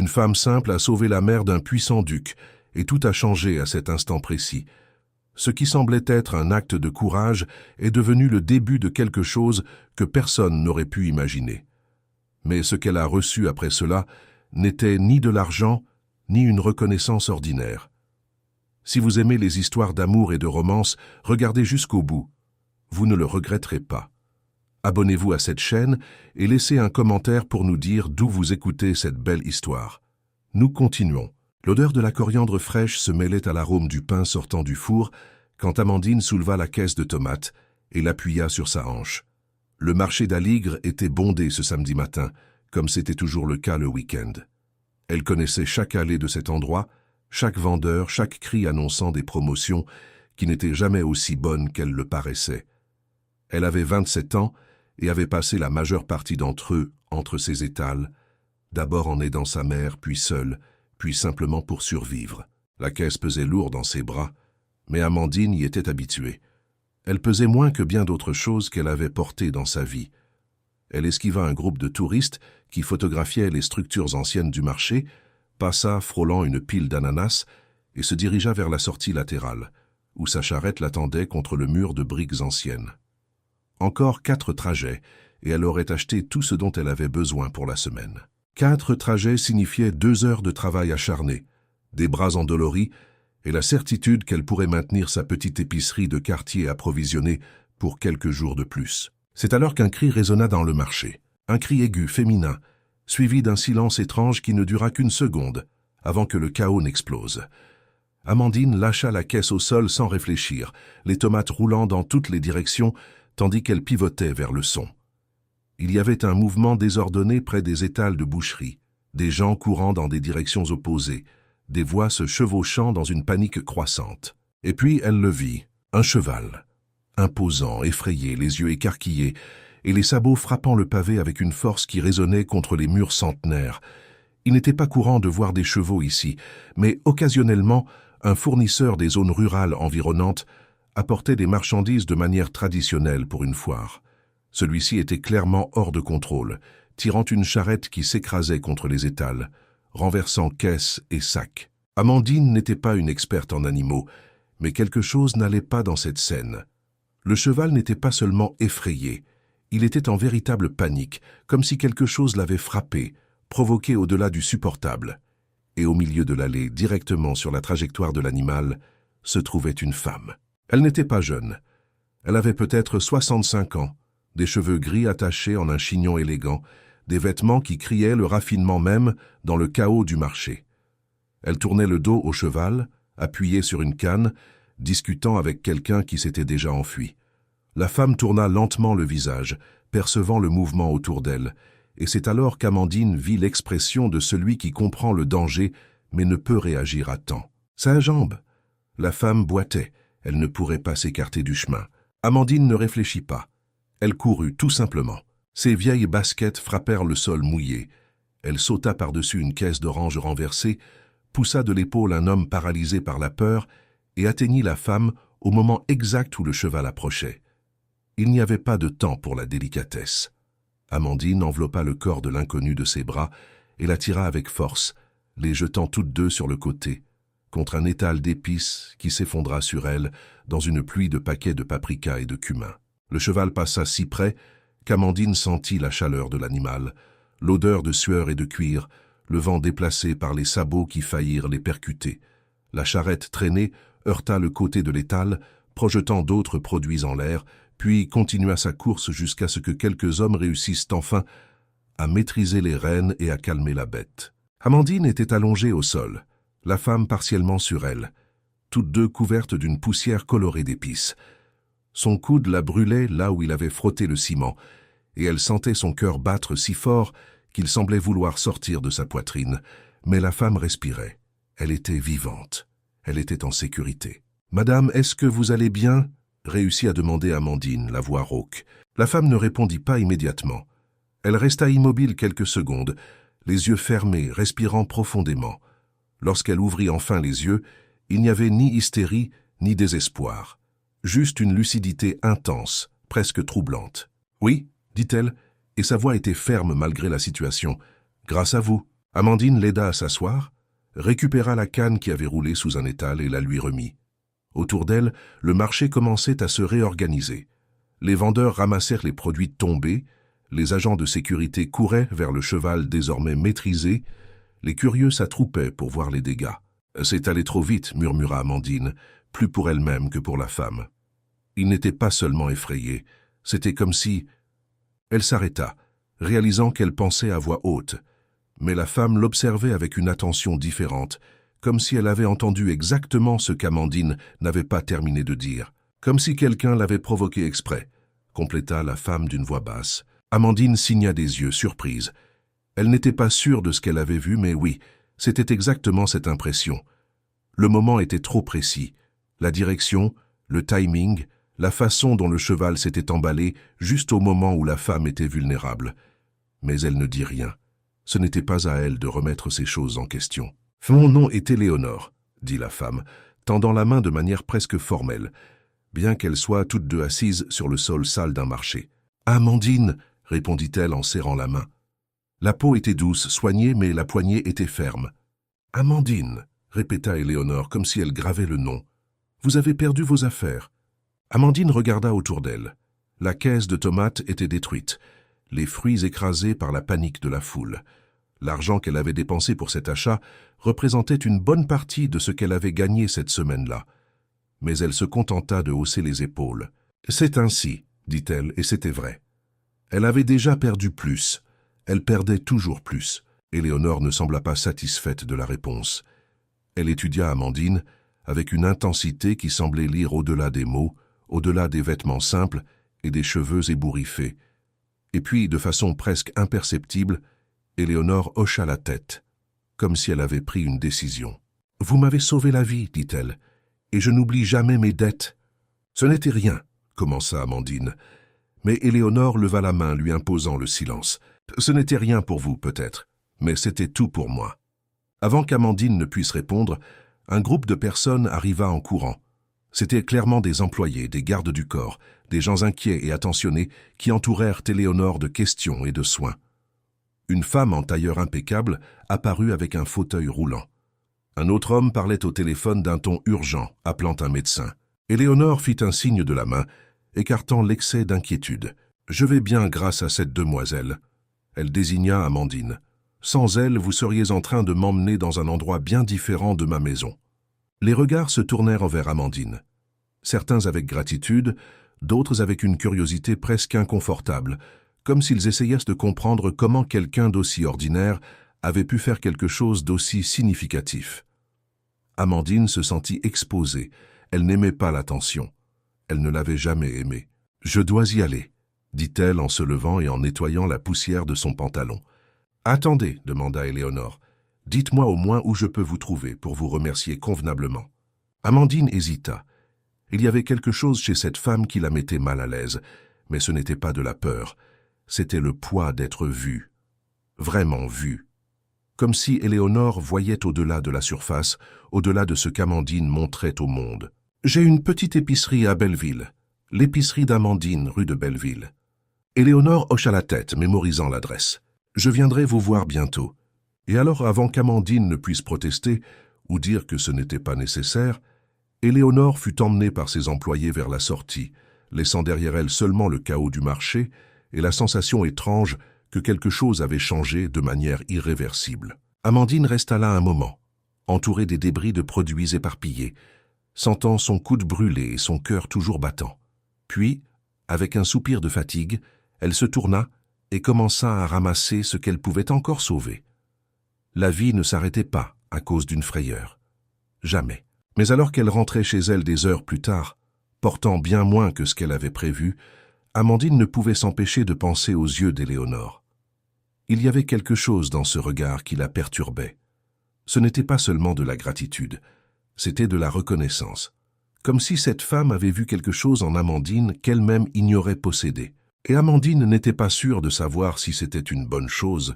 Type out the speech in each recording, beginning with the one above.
Une femme simple a sauvé la mère d'un puissant duc, et tout a changé à cet instant précis. Ce qui semblait être un acte de courage est devenu le début de quelque chose que personne n'aurait pu imaginer. Mais ce qu'elle a reçu après cela n'était ni de l'argent, ni une reconnaissance ordinaire. Si vous aimez les histoires d'amour et de romance, regardez jusqu'au bout. Vous ne le regretterez pas. Abonnez-vous à cette chaîne et laissez un commentaire pour nous dire d'où vous écoutez cette belle histoire. Nous continuons. L'odeur de la coriandre fraîche se mêlait à l'arôme du pain sortant du four quand Amandine souleva la caisse de tomates et l'appuya sur sa hanche. Le marché d'Aligre était bondé ce samedi matin, comme c'était toujours le cas le week-end. Elle connaissait chaque allée de cet endroit, chaque vendeur, chaque cri annonçant des promotions qui n'étaient jamais aussi bonnes qu'elles le paraissaient. Elle avait 27 ans et avait passé la majeure partie d'entre eux entre ses étals, d'abord en aidant sa mère, puis seule, puis simplement pour survivre. La caisse pesait lourd dans ses bras, mais Amandine y était habituée. Elle pesait moins que bien d'autres choses qu'elle avait portées dans sa vie. Elle esquiva un groupe de touristes qui photographiaient les structures anciennes du marché, passa frôlant une pile d'ananas et se dirigea vers la sortie latérale, où sa charrette l'attendait contre le mur de briques anciennes. Encore 4 trajets, et elle aurait acheté tout ce dont elle avait besoin pour la semaine. 4 trajets signifiaient 2 heures de travail acharné, des bras endoloris et la certitude qu'elle pourrait maintenir sa petite épicerie de quartier approvisionnée pour quelques jours de plus. C'est alors qu'un cri résonna dans le marché, un cri aigu, féminin, suivi d'un silence étrange qui ne dura qu'une seconde, avant que le chaos n'explose. Amandine lâcha la caisse au sol sans réfléchir, les tomates roulant dans toutes les directions, tandis qu'elle pivotait vers le son. Il y avait un mouvement désordonné près des étals de boucherie, des gens courant dans des directions opposées, des voix se chevauchant dans une panique croissante. Et puis elle le vit, un cheval, imposant, effrayé, les yeux écarquillés, et les sabots frappant le pavé avec une force qui résonnait contre les murs centenaires. Il n'était pas courant de voir des chevaux ici, mais occasionnellement, un fournisseur des zones rurales environnantes apportait des marchandises de manière traditionnelle pour une foire. Celui-ci était clairement hors de contrôle, tirant une charrette qui s'écrasait contre les étals, renversant caisses et sacs. Amandine n'était pas une experte en animaux, mais quelque chose n'allait pas dans cette scène. Le cheval n'était pas seulement effrayé, il était en véritable panique, comme si quelque chose l'avait frappé, provoqué au-delà du supportable. Et au milieu de l'allée, directement sur la trajectoire de l'animal, se trouvait une femme. Elle n'était pas jeune. Elle avait peut-être 65 ans, des cheveux gris attachés en un chignon élégant, des vêtements qui criaient le raffinement même dans le chaos du marché. Elle tournait le dos au cheval, appuyée sur une canne, discutant avec quelqu'un qui s'était déjà enfui. La femme tourna lentement le visage, percevant le mouvement autour d'elle, et c'est alors qu'Amandine vit l'expression de celui qui comprend le danger mais ne peut réagir à temps. Sa jambe! La femme boitait, elle ne pourrait pas s'écarter du chemin. Amandine ne réfléchit pas. Elle courut tout simplement. Ses vieilles baskets frappèrent le sol mouillé. Elle sauta par-dessus une caisse d'oranges renversée, poussa de l'épaule un homme paralysé par la peur et atteignit la femme au moment exact où le cheval approchait. Il n'y avait pas de temps pour la délicatesse. Amandine enveloppa le corps de l'inconnu de ses bras et la tira avec force, les jetant toutes deux sur le côté, contre un étal d'épices qui s'effondra sur elle dans une pluie de paquets de paprika et de cumin. Le cheval passa si près qu'Amandine sentit la chaleur de l'animal, l'odeur de sueur et de cuir, le vent déplacé par les sabots qui faillirent les percuter. La charrette traînée heurta le côté de l'étal, projetant d'autres produits en l'air, puis continua sa course jusqu'à ce que quelques hommes réussissent enfin à maîtriser les rênes et à calmer la bête. Amandine était allongée au sol, la femme partiellement sur elle, toutes deux couvertes d'une poussière colorée d'épices. Son coude la brûlait là où il avait frotté le ciment, et elle sentait son cœur battre si fort qu'il semblait vouloir sortir de sa poitrine. Mais la femme respirait. Elle était vivante. Elle était en sécurité. « Madame, est-ce que vous allez bien ?» réussit à demander Amandine, la voix rauque. La femme ne répondit pas immédiatement. Elle resta immobile quelques secondes, les yeux fermés, respirant profondément. Lorsqu'elle ouvrit enfin les yeux, il n'y avait ni hystérie ni désespoir. Juste une lucidité intense, presque troublante. « Oui ?» dit-elle, et sa voix était ferme malgré la situation. « Grâce à vous. » Amandine l'aida à s'asseoir, récupéra la canne qui avait roulé sous un étal et la lui remit. Autour d'elle, le marché commençait à se réorganiser. Les vendeurs ramassèrent les produits tombés, les agents de sécurité couraient vers le cheval désormais maîtrisé, les curieux s'attroupaient pour voir les dégâts. « C'est allé trop vite », murmura Amandine, plus pour elle-même que pour la femme. Il n'était pas seulement effrayé, c'était comme si... Elle s'arrêta, réalisant qu'elle pensait à voix haute. Mais la femme l'observait avec une attention différente, comme si elle avait entendu exactement ce qu'Amandine n'avait pas terminé de dire, comme si quelqu'un l'avait provoqué exprès, compléta la femme d'une voix basse. Amandine signa des yeux, surprise. Elle n'était pas sûre de ce qu'elle avait vu, mais oui, c'était exactement cette impression. Le moment était trop précis. La direction, le timing, la façon dont le cheval s'était emballé juste au moment où la femme était vulnérable. Mais elle ne dit rien. Ce n'était pas à elle de remettre ces choses en question. « Mon nom est Éléonore », dit la femme, tendant la main de manière presque formelle, bien qu'elles soient toutes deux assises sur le sol sale d'un marché. « Amandine », répondit-elle en serrant la main. La peau était douce, soignée, mais la poignée était ferme. « Amandine », répéta Éléonore comme si elle gravait le nom. « Vous avez perdu vos affaires. » Amandine regarda autour d'elle. La caisse de tomates était détruite, les fruits écrasés par la panique de la foule. L'argent qu'elle avait dépensé pour cet achat représentait une bonne partie de ce qu'elle avait gagné cette semaine-là. Mais elle se contenta de hausser les épaules. « C'est ainsi, » dit-elle, et c'était vrai. Elle avait déjà perdu plus. Elle perdait toujours plus. Éléonore ne sembla pas satisfaite de la réponse. Elle étudia Amandine avec une intensité qui semblait lire au-delà des mots, au-delà des vêtements simples et des cheveux ébouriffés. Et puis, de façon presque imperceptible, Éléonore hocha la tête, comme si elle avait pris une décision. « Vous m'avez sauvé la vie, dit-elle, et je n'oublie jamais mes dettes. »« Ce n'était rien, » commença Amandine, mais Éléonore leva la main lui imposant le silence. « Ce n'était rien pour vous, peut-être, mais c'était tout pour moi. » Avant qu'Amandine ne puisse répondre, un groupe de personnes arriva en courant. C'étaient clairement des employés, des gardes du corps, des gens inquiets et attentionnés qui entourèrent Éléonore de questions et de soins. Une femme en tailleur impeccable apparut avec un fauteuil roulant. Un autre homme parlait au téléphone d'un ton urgent, appelant un médecin. Éléonore fit un signe de la main, écartant l'excès d'inquiétude. « Je vais bien grâce à cette demoiselle. » Elle désigna Amandine. « Sans elle, vous seriez en train de m'emmener dans un endroit bien différent de ma maison. » Les regards se tournèrent vers Amandine. Certains avec gratitude, d'autres avec une curiosité presque inconfortable, comme s'ils essayaient de comprendre comment quelqu'un d'aussi ordinaire avait pu faire quelque chose d'aussi significatif. Amandine se sentit exposée. Elle n'aimait pas l'attention. Elle ne l'avait jamais aimée. « Je dois y aller », dit-elle en se levant et en nettoyant la poussière de son pantalon. « Attendez, » demanda Éléonore. « Dites-moi au moins où je peux vous trouver pour vous remercier convenablement. » Amandine hésita. Il y avait quelque chose chez cette femme qui la mettait mal à l'aise, mais ce n'était pas de la peur. C'était le poids d'être vue. Vraiment vue. Comme si Éléonore voyait au-delà de la surface, au-delà de ce qu'Amandine montrait au monde. « J'ai une petite épicerie à Belleville. L'épicerie d'Amandine, rue de Belleville. » Éléonore hocha la tête, mémorisant l'adresse. « Je viendrai vous voir bientôt. » Et alors, avant qu'Amandine ne puisse protester ou dire que ce n'était pas nécessaire, Éléonore fut emmenée par ses employés vers la sortie, laissant derrière elle seulement le chaos du marché et la sensation étrange que quelque chose avait changé de manière irréversible. Amandine resta là un moment, entourée des débris de produits éparpillés, sentant son coude brûler et son cœur toujours battant. Puis, avec un soupir de fatigue, elle se tourna et commença à ramasser ce qu'elle pouvait encore sauver. La vie ne s'arrêtait pas à cause d'une frayeur. Jamais. Mais alors qu'elle rentrait chez elle des heures plus tard, portant bien moins que ce qu'elle avait prévu, Amandine ne pouvait s'empêcher de penser aux yeux d'Éléonore. Il y avait quelque chose dans ce regard qui la perturbait. Ce n'était pas seulement de la gratitude, c'était de la reconnaissance. Comme si cette femme avait vu quelque chose en Amandine qu'elle-même ignorait posséder. Et Amandine n'était pas sûre de savoir si c'était une bonne chose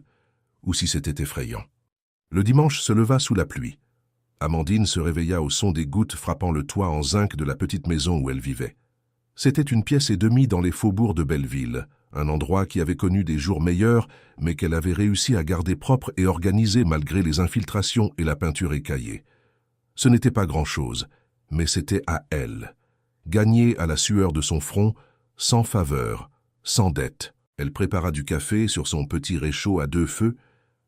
ou si c'était effrayant. Le dimanche se leva sous la pluie. Amandine se réveilla au son des gouttes frappant le toit en zinc de la petite maison où elle vivait. C'était une pièce et demie dans les faubourgs de Belleville, un endroit qui avait connu des jours meilleurs, mais qu'elle avait réussi à garder propre et organisé malgré les infiltrations et la peinture écaillée. Ce n'était pas grand-chose, mais c'était à elle. Gagner à la sueur de son front, sans faveur, sans dette. Elle prépara du café sur son petit réchaud à 2 feux,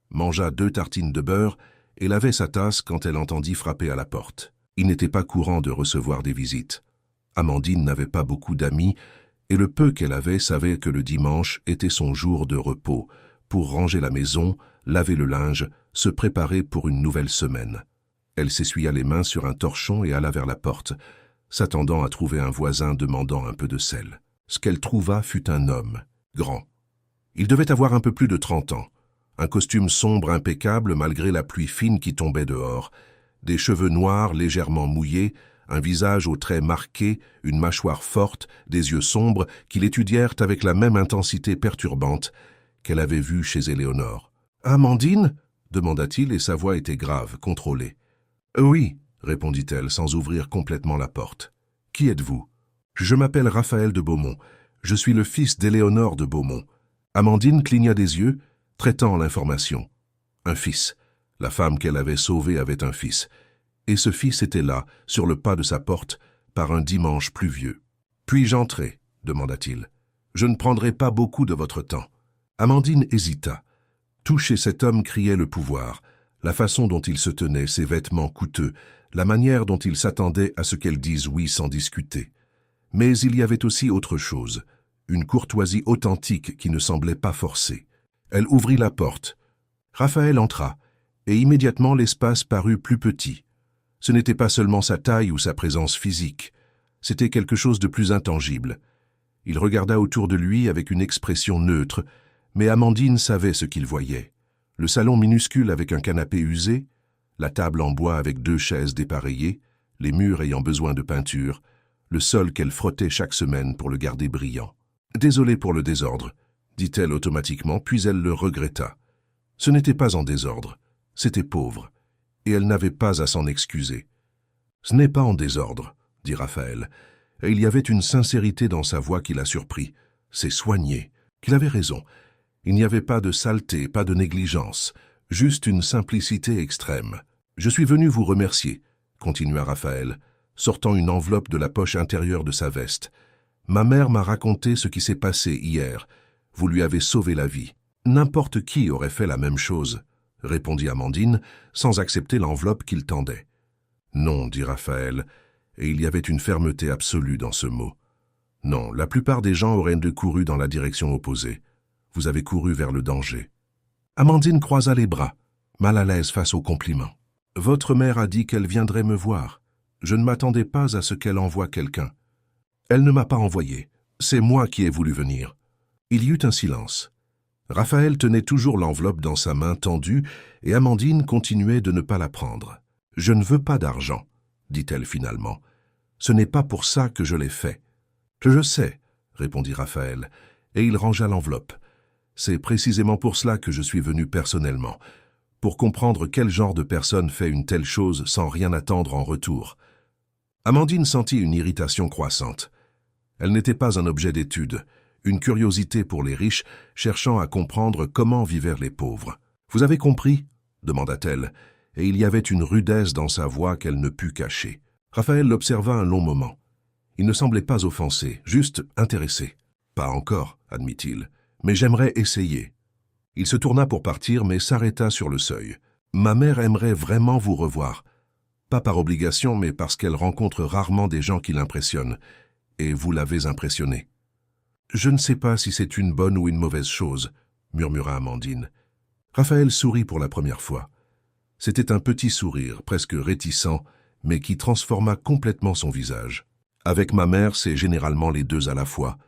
mangea 2 tartines de beurre et lavait sa tasse quand elle entendit frapper à la porte. Il n'était pas courant de recevoir des visites. Amandine n'avait pas beaucoup d'amis et le peu qu'elle avait savait que le dimanche était son jour de repos, pour ranger la maison, laver le linge, se préparer pour une nouvelle semaine. Elle s'essuya les mains sur un torchon et alla vers la porte, s'attendant à trouver un voisin demandant un peu de sel. Ce qu'elle trouva fut un homme, grand. Il devait avoir un peu plus de 30 ans, un costume sombre impeccable malgré la pluie fine qui tombait dehors, des cheveux noirs légèrement mouillés, un visage aux traits marqués, une mâchoire forte, des yeux sombres qui l'étudièrent avec la même intensité perturbante qu'elle avait vue chez Éléonore. « Amandine » demanda-t-il et sa voix était grave, contrôlée. « Oui » répondit-elle sans ouvrir complètement la porte. « Qui êtes-vous »« Je m'appelle Raphaël de Beaumont. Je suis le fils d'Éléonore de Beaumont. » Amandine cligna des yeux, traitant l'information. Un fils. La femme qu'elle avait sauvée avait un fils. Et ce fils était là, sur le pas de sa porte, par un dimanche pluvieux. « Puis-je entrer » demanda-t-il. « Je ne prendrai pas beaucoup de votre temps. » Amandine hésita. Tout chez cet homme criait le pouvoir, la façon dont il se tenait, ses vêtements coûteux, la manière dont il s'attendait à ce qu'elle dise oui sans discuter. Mais il y avait aussi autre chose, une courtoisie authentique qui ne semblait pas forcée. Elle ouvrit la porte. Raphaël entra, et immédiatement l'espace parut plus petit. Ce n'était pas seulement sa taille ou sa présence physique, c'était quelque chose de plus intangible. Il regarda autour de lui avec une expression neutre, mais Amandine savait ce qu'il voyait. Le salon minuscule avec un canapé usé, la table en bois avec 2 chaises dépareillées, les murs ayant besoin de peinture, le sol qu'elle frottait chaque semaine pour le garder brillant. « Désolée pour le désordre », dit-elle automatiquement, puis elle le regretta. Ce n'était pas en désordre, c'était pauvre, et elle n'avait pas à s'en excuser. « Ce n'est pas en désordre », dit Raphaël, et il y avait une sincérité dans sa voix qui la surprit. C'est soigné, qu'il avait raison. Il n'y avait pas de saleté, pas de négligence, juste une simplicité extrême. « Je suis venu vous remercier », continua Raphaël, sortant une enveloppe de la poche intérieure de sa veste. « Ma mère m'a raconté ce qui s'est passé hier. Vous lui avez sauvé la vie. »« N'importe qui aurait fait la même chose, » répondit Amandine, sans accepter l'enveloppe qu'il tendait. « Non, » dit Raphaël, et il y avait une fermeté absolue dans ce mot. « Non, la plupart des gens auraient couru dans la direction opposée. Vous avez couru vers le danger. » Amandine croisa les bras, mal à l'aise face au compliment. « Votre mère a dit qu'elle viendrait me voir. Je ne m'attendais pas à ce qu'elle envoie quelqu'un. Elle ne m'a pas envoyé. C'est moi qui ai voulu venir. » Il y eut un silence. Raphaël tenait toujours l'enveloppe dans sa main tendue et Amandine continuait de ne pas la prendre. « Je ne veux pas d'argent, » dit-elle finalement. « Ce n'est pas pour ça que je l'ai fait. »« Je sais, » répondit Raphaël, et il rangea l'enveloppe. « C'est précisément pour cela que je suis venu personnellement, pour comprendre quel genre de personne fait une telle chose sans rien attendre en retour. » Amandine sentit une irritation croissante. Elle n'était pas un objet d'étude, une curiosité pour les riches, cherchant à comprendre comment vivaient les pauvres. « Vous avez compris ?» demanda-t-elle, et il y avait une rudesse dans sa voix qu'elle ne put cacher. Raphaël l'observa un long moment. Il ne semblait pas offensé, juste intéressé. « Pas encore, » admit-il, « mais j'aimerais essayer. » Il se tourna pour partir, mais s'arrêta sur le seuil. « Ma mère aimerait vraiment vous revoir. Pas par obligation, mais parce qu'elle rencontre rarement des gens qui l'impressionnent, et vous l'avez impressionné. » « Je ne sais pas si c'est une bonne ou une mauvaise chose, » murmura Amandine. Raphaël sourit pour la première fois. C'était un petit sourire, presque réticent, mais qui transforma complètement son visage. « Avec ma mère, c'est généralement les deux à la fois. »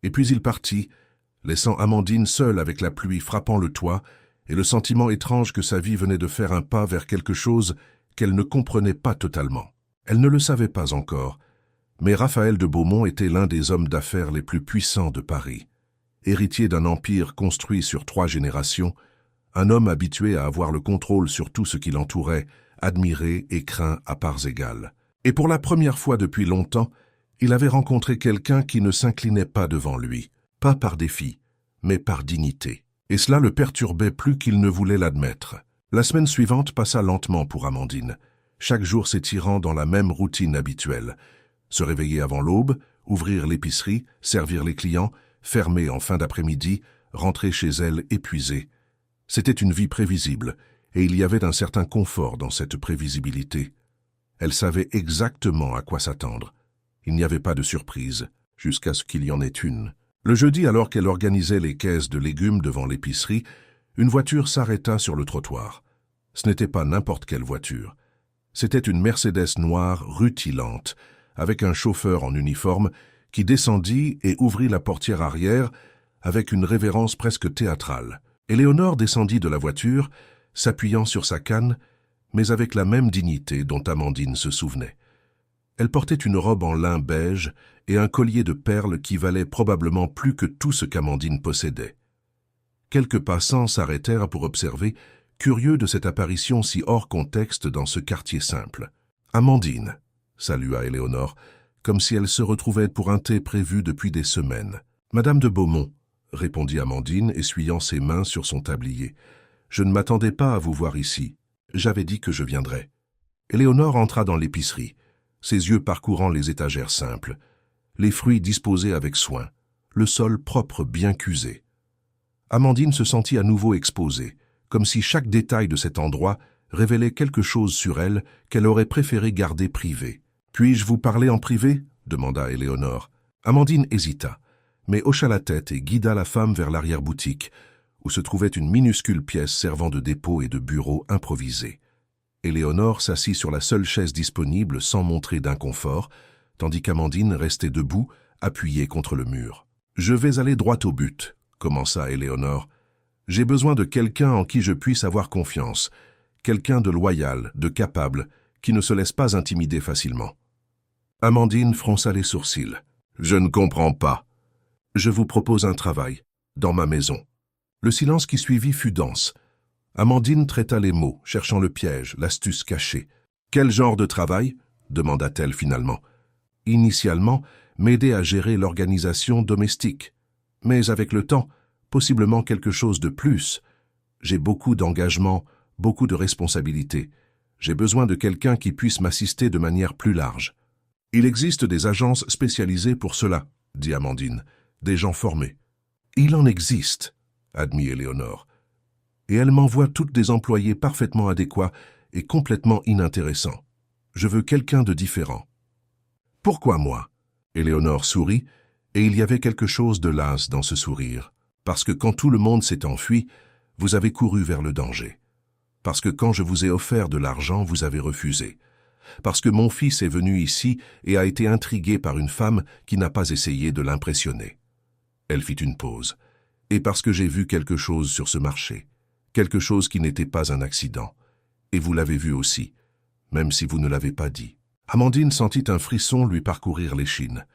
Et puis il partit, laissant Amandine seule avec la pluie frappant le toit et le sentiment étrange que sa vie venait de faire un pas vers quelque chose qu'elle ne comprenait pas totalement. Elle ne le savait pas encore, mais Raphaël de Beaumont était l'un des hommes d'affaires les plus puissants de Paris. Héritier d'un empire construit sur 3 générations, un homme habitué à avoir le contrôle sur tout ce qui l'entourait, admiré et craint à parts égales. Et pour la première fois depuis longtemps, il avait rencontré quelqu'un qui ne s'inclinait pas devant lui. Pas par défi, mais par dignité. Et cela le perturbait plus qu'il ne voulait l'admettre. La semaine suivante passa lentement pour Amandine, chaque jour s'étirant dans la même routine habituelle. Se réveiller avant l'aube, ouvrir l'épicerie, servir les clients, fermer en fin d'après-midi, rentrer chez elle épuisée. C'était une vie prévisible, et il y avait un certain confort dans cette prévisibilité. Elle savait exactement à quoi s'attendre. Il n'y avait pas de surprise, jusqu'à ce qu'il y en ait une. Le jeudi, alors qu'elle organisait les caisses de légumes devant l'épicerie, une voiture s'arrêta sur le trottoir. Ce n'était pas n'importe quelle voiture. C'était une Mercedes noire rutilante, avec un chauffeur en uniforme qui descendit et ouvrit la portière arrière avec une révérence presque théâtrale. Éléonore descendit de la voiture, s'appuyant sur sa canne, mais avec la même dignité dont Amandine se souvenait. Elle portait une robe en lin beige et un collier de perles qui valait probablement plus que tout ce qu'Amandine possédait. Quelques passants s'arrêtèrent pour observer, curieux de cette apparition si hors contexte dans ce quartier simple. « Amandine !» salua Éléonore, comme si elle se retrouvait pour un thé prévu depuis des semaines. « Madame de Beaumont !» répondit Amandine, essuyant ses mains sur son tablier. « Je ne m'attendais pas à vous voir ici. J'avais dit que je viendrais. » Éléonore entra dans l'épicerie, ses yeux parcourant les étagères simples, les fruits disposés avec soin, le sol propre bien cuisé. Amandine se sentit à nouveau exposée, comme si chaque détail de cet endroit révélait quelque chose sur elle qu'elle aurait préféré garder privé. « Puis-je vous parler en privé ?» demanda Éléonore. Amandine hésita, mais hocha la tête et guida la femme vers l'arrière-boutique, où se trouvait une minuscule pièce servant de dépôt et de bureau improvisé. Éléonore s'assit sur la seule chaise disponible sans montrer d'inconfort, tandis qu'Amandine restait debout, appuyée contre le mur. « Je vais aller droit au but », commença Éléonore. « J'ai besoin de quelqu'un en qui je puisse avoir confiance, quelqu'un de loyal, de capable, qui ne se laisse pas intimider facilement. » Amandine fronça les sourcils. « Je ne comprends pas. »« Je vous propose un travail, dans ma maison. » Le silence qui suivit fut dense. Amandine traita les mots, cherchant le piège, l'astuce cachée. « Quel genre de travail ?» demanda-t-elle finalement. « Initialement, m'aider à gérer l'organisation domestique. Mais avec le temps, possiblement quelque chose de plus. J'ai beaucoup d'engagement, beaucoup de responsabilités. J'ai besoin de quelqu'un qui puisse m'assister de manière plus large. » « Il existe des agences spécialisées pour cela, » dit Amandine, « des gens formés. »« Il en existe, » admit Éléonore. « Et elle m'envoie toutes des employés parfaitement adéquats et complètement inintéressants. Je veux quelqu'un de différent. »« Pourquoi moi ?» Éléonore sourit, et il y avait quelque chose de las dans ce sourire. « Parce que quand tout le monde s'est enfui, vous avez couru vers le danger. Parce que quand je vous ai offert de l'argent, vous avez refusé. Parce que mon fils est venu ici et a été intrigué par une femme qui n'a pas essayé de l'impressionner. » Elle fit une pause. « Et parce que j'ai vu quelque chose sur ce marché, quelque chose qui n'était pas un accident. Et vous l'avez vu aussi, même si vous ne l'avez pas dit. » Amandine sentit un frisson lui parcourir l'échine.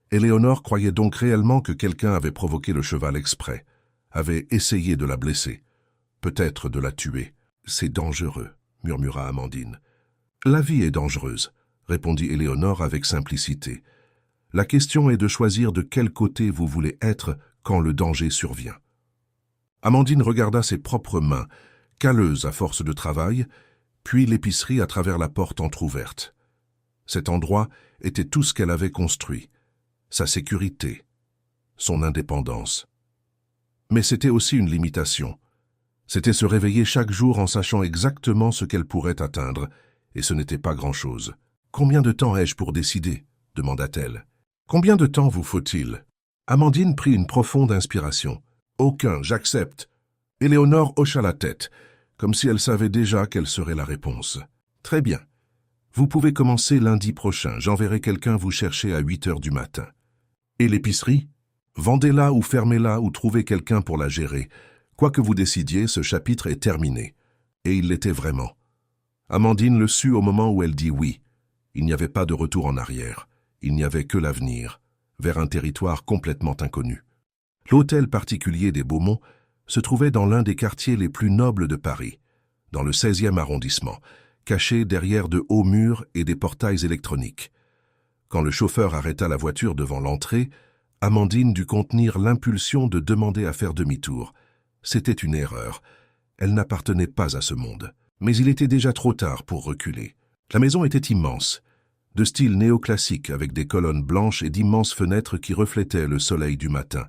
Éléonore croyait donc réellement que quelqu'un avait provoqué le cheval exprès, avait essayé de la blesser, peut-être de la tuer. « C'est dangereux, » murmura Amandine. « La vie est dangereuse, » répondit Éléonore avec simplicité. « La question est de choisir de quel côté vous voulez être quand le danger survient. » Amandine regarda ses propres mains, calleuses à force de travail, puis l'épicerie à travers la porte entr'ouverte. Cet endroit était tout ce qu'elle avait construit, sa sécurité, son indépendance. Mais c'était aussi une limitation. C'était se réveiller chaque jour en sachant exactement ce qu'elle pourrait atteindre, et ce n'était pas grand-chose. « Combien de temps ai-je pour décider ?» demanda-t-elle. « Combien de temps vous faut-il » Amandine prit une profonde inspiration. « Aucun, j'accepte. » Éléonore hocha la tête, comme si elle savait déjà quelle serait la réponse. « Très bien. Vous pouvez commencer lundi prochain. J'enverrai quelqu'un vous chercher à 8 heures du matin. » « Et l'épicerie ? Vendez-la ou fermez-la ou trouvez quelqu'un pour la gérer. Quoi que vous décidiez, ce chapitre est terminé. » Et il l'était vraiment. Amandine le sut au moment où elle dit oui. Il n'y avait pas de retour en arrière. Il n'y avait que l'avenir, vers un territoire complètement inconnu. L'hôtel particulier des Beaumont se trouvait dans l'un des quartiers les plus nobles de Paris, dans le 16e arrondissement, caché derrière de hauts murs et des portails électroniques. Quand le chauffeur arrêta la voiture devant l'entrée, Amandine dut contenir l'impulsion de demander à faire demi-tour. C'était une erreur. Elle n'appartenait pas à ce monde. Mais il était déjà trop tard pour reculer. La maison était immense, de style néoclassique avec des colonnes blanches et d'immenses fenêtres qui reflétaient le soleil du matin.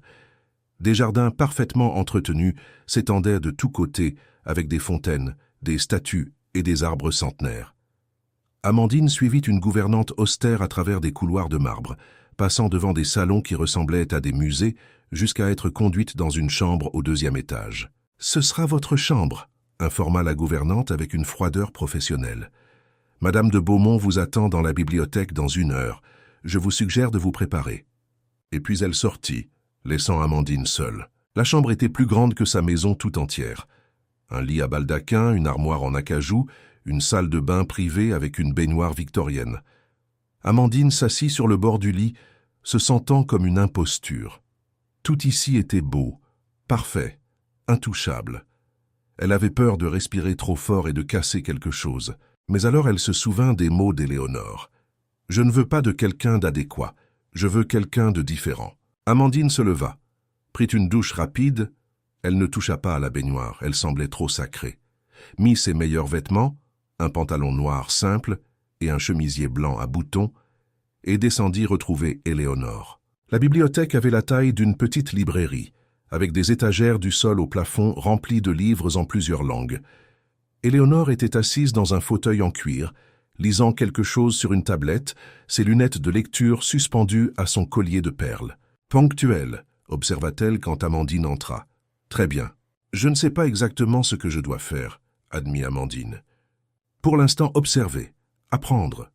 Des jardins parfaitement entretenus s'étendaient de tous côtés avec des fontaines, des statues et des arbres centenaires. Amandine suivit une gouvernante austère à travers des couloirs de marbre, passant devant des salons qui ressemblaient à des musées jusqu'à être conduite dans une chambre au 2e étage. « Ce sera votre chambre », informa la gouvernante avec une froideur professionnelle. « Madame de Beaumont vous attend dans la bibliothèque dans 1 heure. Je vous suggère de vous préparer. » Et puis elle sortit, laissant Amandine seule. La chambre était plus grande que sa maison tout entière. Un lit à baldaquin, une armoire en acajou, une salle de bain privée avec une baignoire victorienne. Amandine s'assit sur le bord du lit, se sentant comme une imposture. Tout ici était beau, parfait, intouchable. Elle avait peur de respirer trop fort et de casser quelque chose. Mais alors elle se souvint des mots d'Éléonore. « Je ne veux pas de quelqu'un d'adéquat, je veux quelqu'un de différent. » Amandine se leva, prit une douche rapide. Elle ne toucha pas à la baignoire, elle semblait trop sacrée. Mit ses meilleurs vêtements, un pantalon noir simple et un chemisier blanc à boutons, et descendit retrouver Éléonore. La bibliothèque avait la taille d'une petite librairie, avec des étagères du sol au plafond remplies de livres en plusieurs langues. Éléonore était assise dans un fauteuil en cuir, lisant quelque chose sur une tablette, ses lunettes de lecture suspendues à son collier de perles. « Ponctuelle », observa-t-elle quand Amandine entra. « Très bien. Je ne sais pas exactement ce que je dois faire », admit Amandine. « Pour l'instant, observer, apprendre,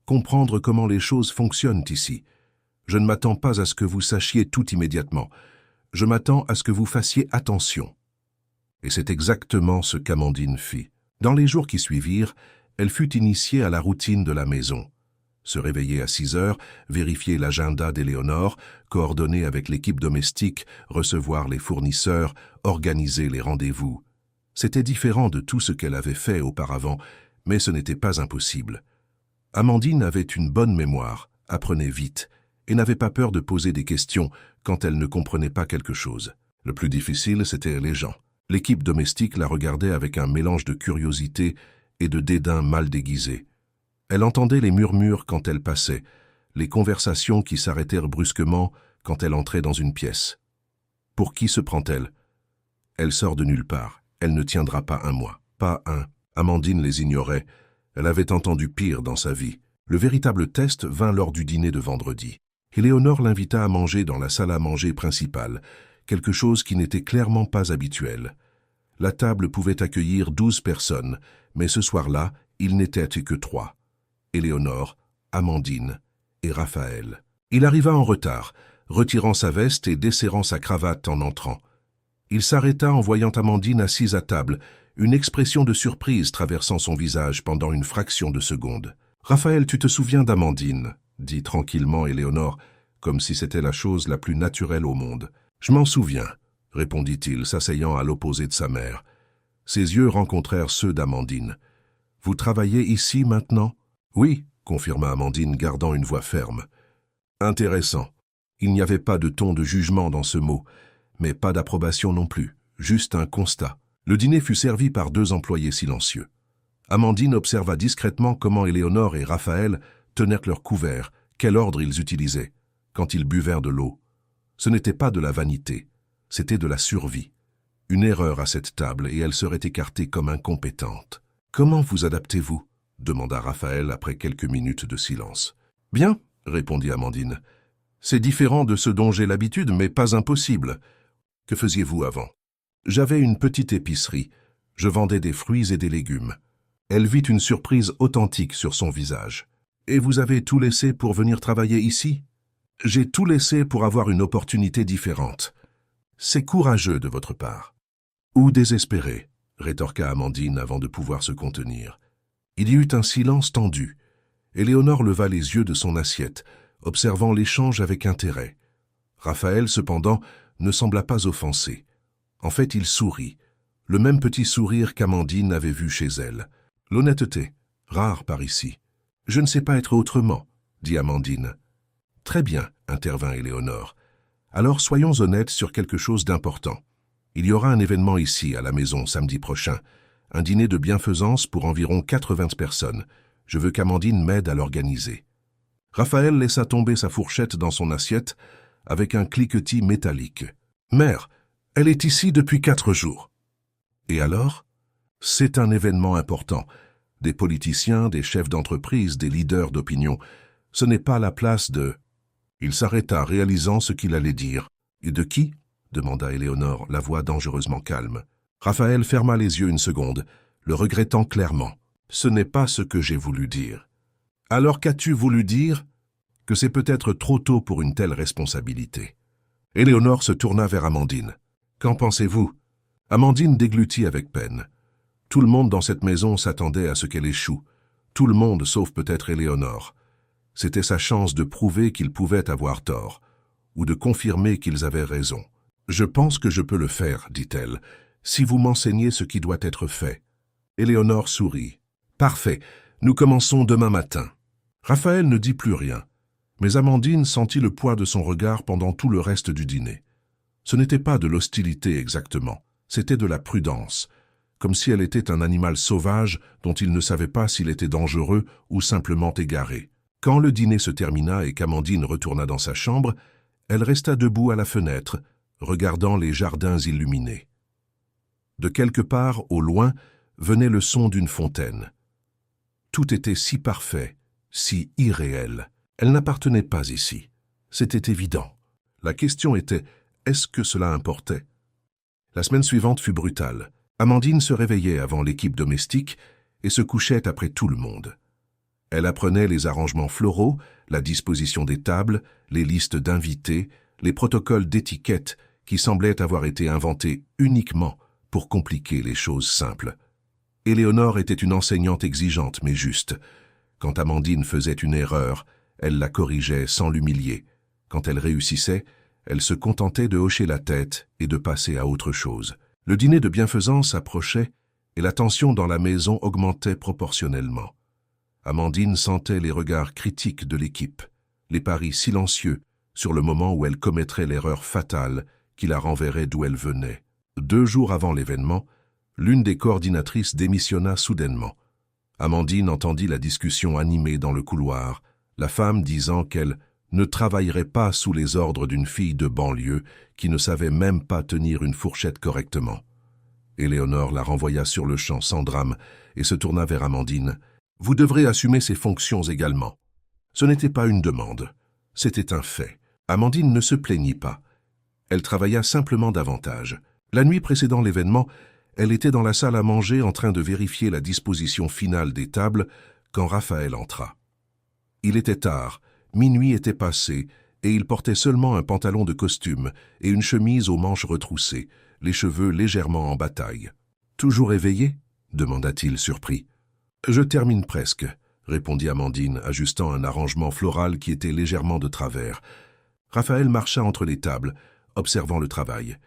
comprendre comment les choses fonctionnent ici. Je ne m'attends pas à ce que vous sachiez tout immédiatement. Je m'attends à ce que vous fassiez attention. » Et c'est exactement ce qu'Amandine fit. Dans les jours qui suivirent, elle fut initiée à la routine de la maison. Se réveiller à 6 heures, vérifier l'agenda d'Éléonore, coordonner avec l'équipe domestique, recevoir les fournisseurs, organiser les rendez-vous. C'était différent de tout ce qu'elle avait fait auparavant, mais ce n'était pas impossible. Amandine avait une bonne mémoire, apprenait vite, et n'avait pas peur de poser des questions quand elle ne comprenait pas quelque chose. Le plus difficile, c'était les gens. L'équipe domestique la regardait avec un mélange de curiosité et de dédain mal déguisé. Elle entendait les murmures quand elle passait, les conversations qui s'arrêtèrent brusquement quand elle entrait dans une pièce. Pour qui se prend-elle? Elle sort de nulle part. Elle ne tiendra pas 1 mois. Pas un. Amandine les ignorait. Elle avait entendu pire dans sa vie. Le véritable test vint lors du dîner de vendredi. Éléonore l'invita à manger dans la salle à manger principale, quelque chose qui n'était clairement pas habituel. La table pouvait accueillir 12 personnes, mais ce soir-là, il n'était que 3. Éléonore, Amandine et Raphaël. Il arriva en retard, retirant sa veste et desserrant sa cravate en entrant. Il s'arrêta en voyant Amandine assise à table, une expression de surprise traversant son visage pendant une fraction de seconde. « Raphaël, tu te souviens d'Amandine ?» dit tranquillement Éléonore, comme si c'était la chose la plus naturelle au monde. « Je m'en souviens », répondit-il, s'asseyant à l'opposé de sa mère. Ses yeux rencontrèrent ceux d'Amandine. « Vous travaillez ici maintenant ?»« Oui », confirma Amandine, gardant une voix ferme. « Intéressant. » Il n'y avait pas de ton de jugement dans ce mot, mais pas d'approbation non plus, juste un constat. Le dîner fut servi par 2 employés silencieux. Amandine observa discrètement comment Éléonore et Raphaël tenaient leurs couverts, quel ordre ils utilisaient, quand ils buvèrent de l'eau. Ce n'était pas de la vanité, c'était de la survie. Une erreur à cette table et elle serait écartée comme incompétente. « Comment vous adaptez-vous » demanda Raphaël après quelques minutes de silence. « Bien, » répondit Amandine. « C'est différent de ce dont j'ai l'habitude, mais pas impossible. Que faisiez-vous avant ?»« J'avais une petite épicerie. Je vendais des fruits et des légumes. » Elle vit une surprise authentique sur son visage. « Et vous avez tout laissé pour venir travailler ici ?»« J'ai tout laissé pour avoir une opportunité différente. » « C'est courageux de votre part. »« Ou désespéré, » rétorqua Amandine avant de pouvoir se contenir. Il y eut un silence tendu. Éléonore leva les yeux de son assiette, observant l'échange avec intérêt. Raphaël, cependant, ne sembla pas offensé. En fait, il sourit, le même petit sourire qu'Amandine avait vu chez elle. L'honnêteté, rare par ici. « Je ne sais pas être autrement, » dit Amandine. « Très bien, » intervint Éléonore. Alors soyons honnêtes sur quelque chose d'important. Il y aura un événement ici, à la maison, samedi prochain. Un dîner de bienfaisance pour environ 80 personnes. Je veux qu'Amandine m'aide à l'organiser. » Raphaël laissa tomber sa fourchette dans son assiette avec un cliquetis métallique. « Mère, elle est ici depuis 4 jours. » « Et alors ? » ?»« C'est un événement important. Des politiciens, des chefs d'entreprise, des leaders d'opinion. Ce n'est pas la place de... » Il s'arrêta, réalisant ce qu'il allait dire. « Et de qui ?» demanda Éléonore, la voix dangereusement calme. Raphaël ferma les yeux une seconde, le regrettant clairement. « Ce n'est pas ce que j'ai voulu dire. »« Alors qu'as-tu voulu dire ? » ?»« Que c'est peut-être trop tôt pour une telle responsabilité. » Éléonore se tourna vers Amandine. « Qu'en pensez-vous » Amandine déglutit avec peine. Tout le monde dans cette maison s'attendait à ce qu'elle échoue. Tout le monde, sauf peut-être Éléonore. C'était sa chance de prouver qu'ils pouvaient avoir tort, ou de confirmer qu'ils avaient raison. « Je pense que je peux le faire, dit-elle, si vous m'enseignez ce qui doit être fait. » Éléonore sourit. « Parfait, nous commençons demain matin. » Raphaël ne dit plus rien, mais Amandine sentit le poids de son regard pendant tout le reste du dîner. Ce n'était pas de l'hostilité exactement, c'était de la prudence, comme si elle était un animal sauvage dont il ne savait pas s'il était dangereux ou simplement égaré. Quand le dîner se termina et qu'Amandine retourna dans sa chambre, elle resta debout à la fenêtre, regardant les jardins illuminés. De quelque part, au loin, venait le son d'une fontaine. Tout était si parfait, si irréel. Elle n'appartenait pas ici. C'était évident. La question était, est-ce que cela importait ? La semaine suivante fut brutale. Amandine se réveillait avant l'équipe domestique et se couchait après tout le monde. Elle apprenait les arrangements floraux, la disposition des tables, les listes d'invités, les protocoles d'étiquette qui semblaient avoir été inventés uniquement pour compliquer les choses simples. Éléonore était une enseignante exigeante mais juste. Quand Amandine faisait une erreur, elle la corrigeait sans l'humilier. Quand elle réussissait, elle se contentait de hocher la tête et de passer à autre chose. Le dîner de bienfaisance approchait et la tension dans la maison augmentait proportionnellement. Amandine sentait les regards critiques de l'équipe, les paris silencieux sur le moment où elle commettrait l'erreur fatale qui la renverrait d'où elle venait. 2 jours avant l'événement, l'une des coordinatrices démissionna soudainement. Amandine entendit la discussion animée dans le couloir, la femme disant qu'elle ne travaillerait pas sous les ordres d'une fille de banlieue qui ne savait même pas tenir une fourchette correctement. Éléonore la renvoya sur le champ sans drame et se tourna vers Amandine. « Vous devrez assumer ces fonctions également. » Ce n'était pas une demande, c'était un fait. Amandine ne se plaignit pas. Elle travailla simplement davantage. La nuit précédant l'événement, elle était dans la salle à manger en train de vérifier la disposition finale des tables quand Raphaël entra. Il était tard. Minuit était passé, et il portait seulement un pantalon de costume et une chemise aux manches retroussées, les cheveux légèrement en bataille. « Toujours éveillé ?» demanda-t-il surpris. « Je termine presque », répondit Amandine, ajustant un arrangement floral qui était légèrement de travers. Raphaël marcha entre les tables, observant le travail.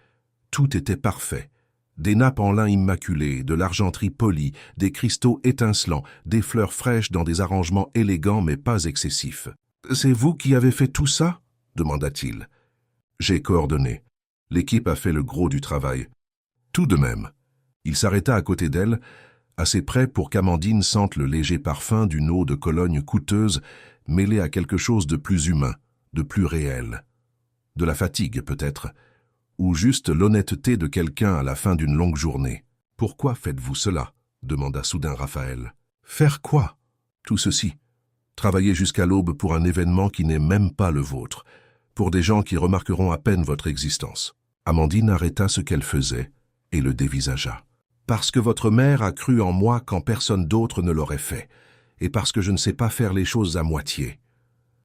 Tout était parfait. Des nappes en lin immaculé, de l'argenterie polie, des cristaux étincelants, des fleurs fraîches dans des arrangements élégants mais pas excessifs. « C'est vous qui avez fait tout ça ?» demanda-t-il. « J'ai coordonné. L'équipe a fait le gros du travail. » Tout de même. Il s'arrêta à côté d'elle, assez près pour qu'Amandine sente le léger parfum d'une eau de Cologne coûteuse mêlée à quelque chose de plus humain, de plus réel. De la fatigue peut-être, ou juste l'honnêteté de quelqu'un à la fin d'une longue journée. « Pourquoi faites-vous cela ?» demanda soudain Raphaël. « Faire quoi ?»« Tout ceci. Travailler jusqu'à l'aube pour un événement qui n'est même pas le vôtre, pour des gens qui remarqueront à peine votre existence. » Amandine arrêta ce qu'elle faisait et le dévisagea. « Parce que votre mère a cru en moi quand personne d'autre ne l'aurait fait, et parce que je ne sais pas faire les choses à moitié. »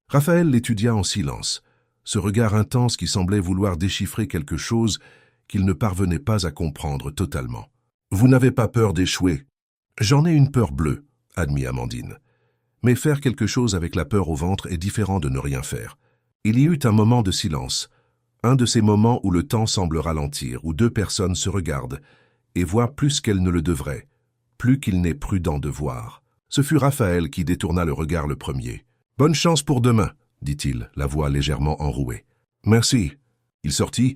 Raphaël l'étudia en silence, ce regard intense qui semblait vouloir déchiffrer quelque chose qu'il ne parvenait pas à comprendre totalement. « Vous n'avez pas peur d'échouer ?»« J'en ai une peur bleue, » admit Amandine. Mais faire quelque chose avec la peur au ventre est différent de ne rien faire. Il y eut un moment de silence, un de ces moments où le temps semble ralentir, où 2 personnes se regardent et voient plus qu'elles ne le devraient, plus qu'il n'est prudent de voir. Ce fut Raphaël qui détourna le regard le premier. « Bonne chance pour demain, dit-il, la voix légèrement enrouée. « Merci. » Il sortit,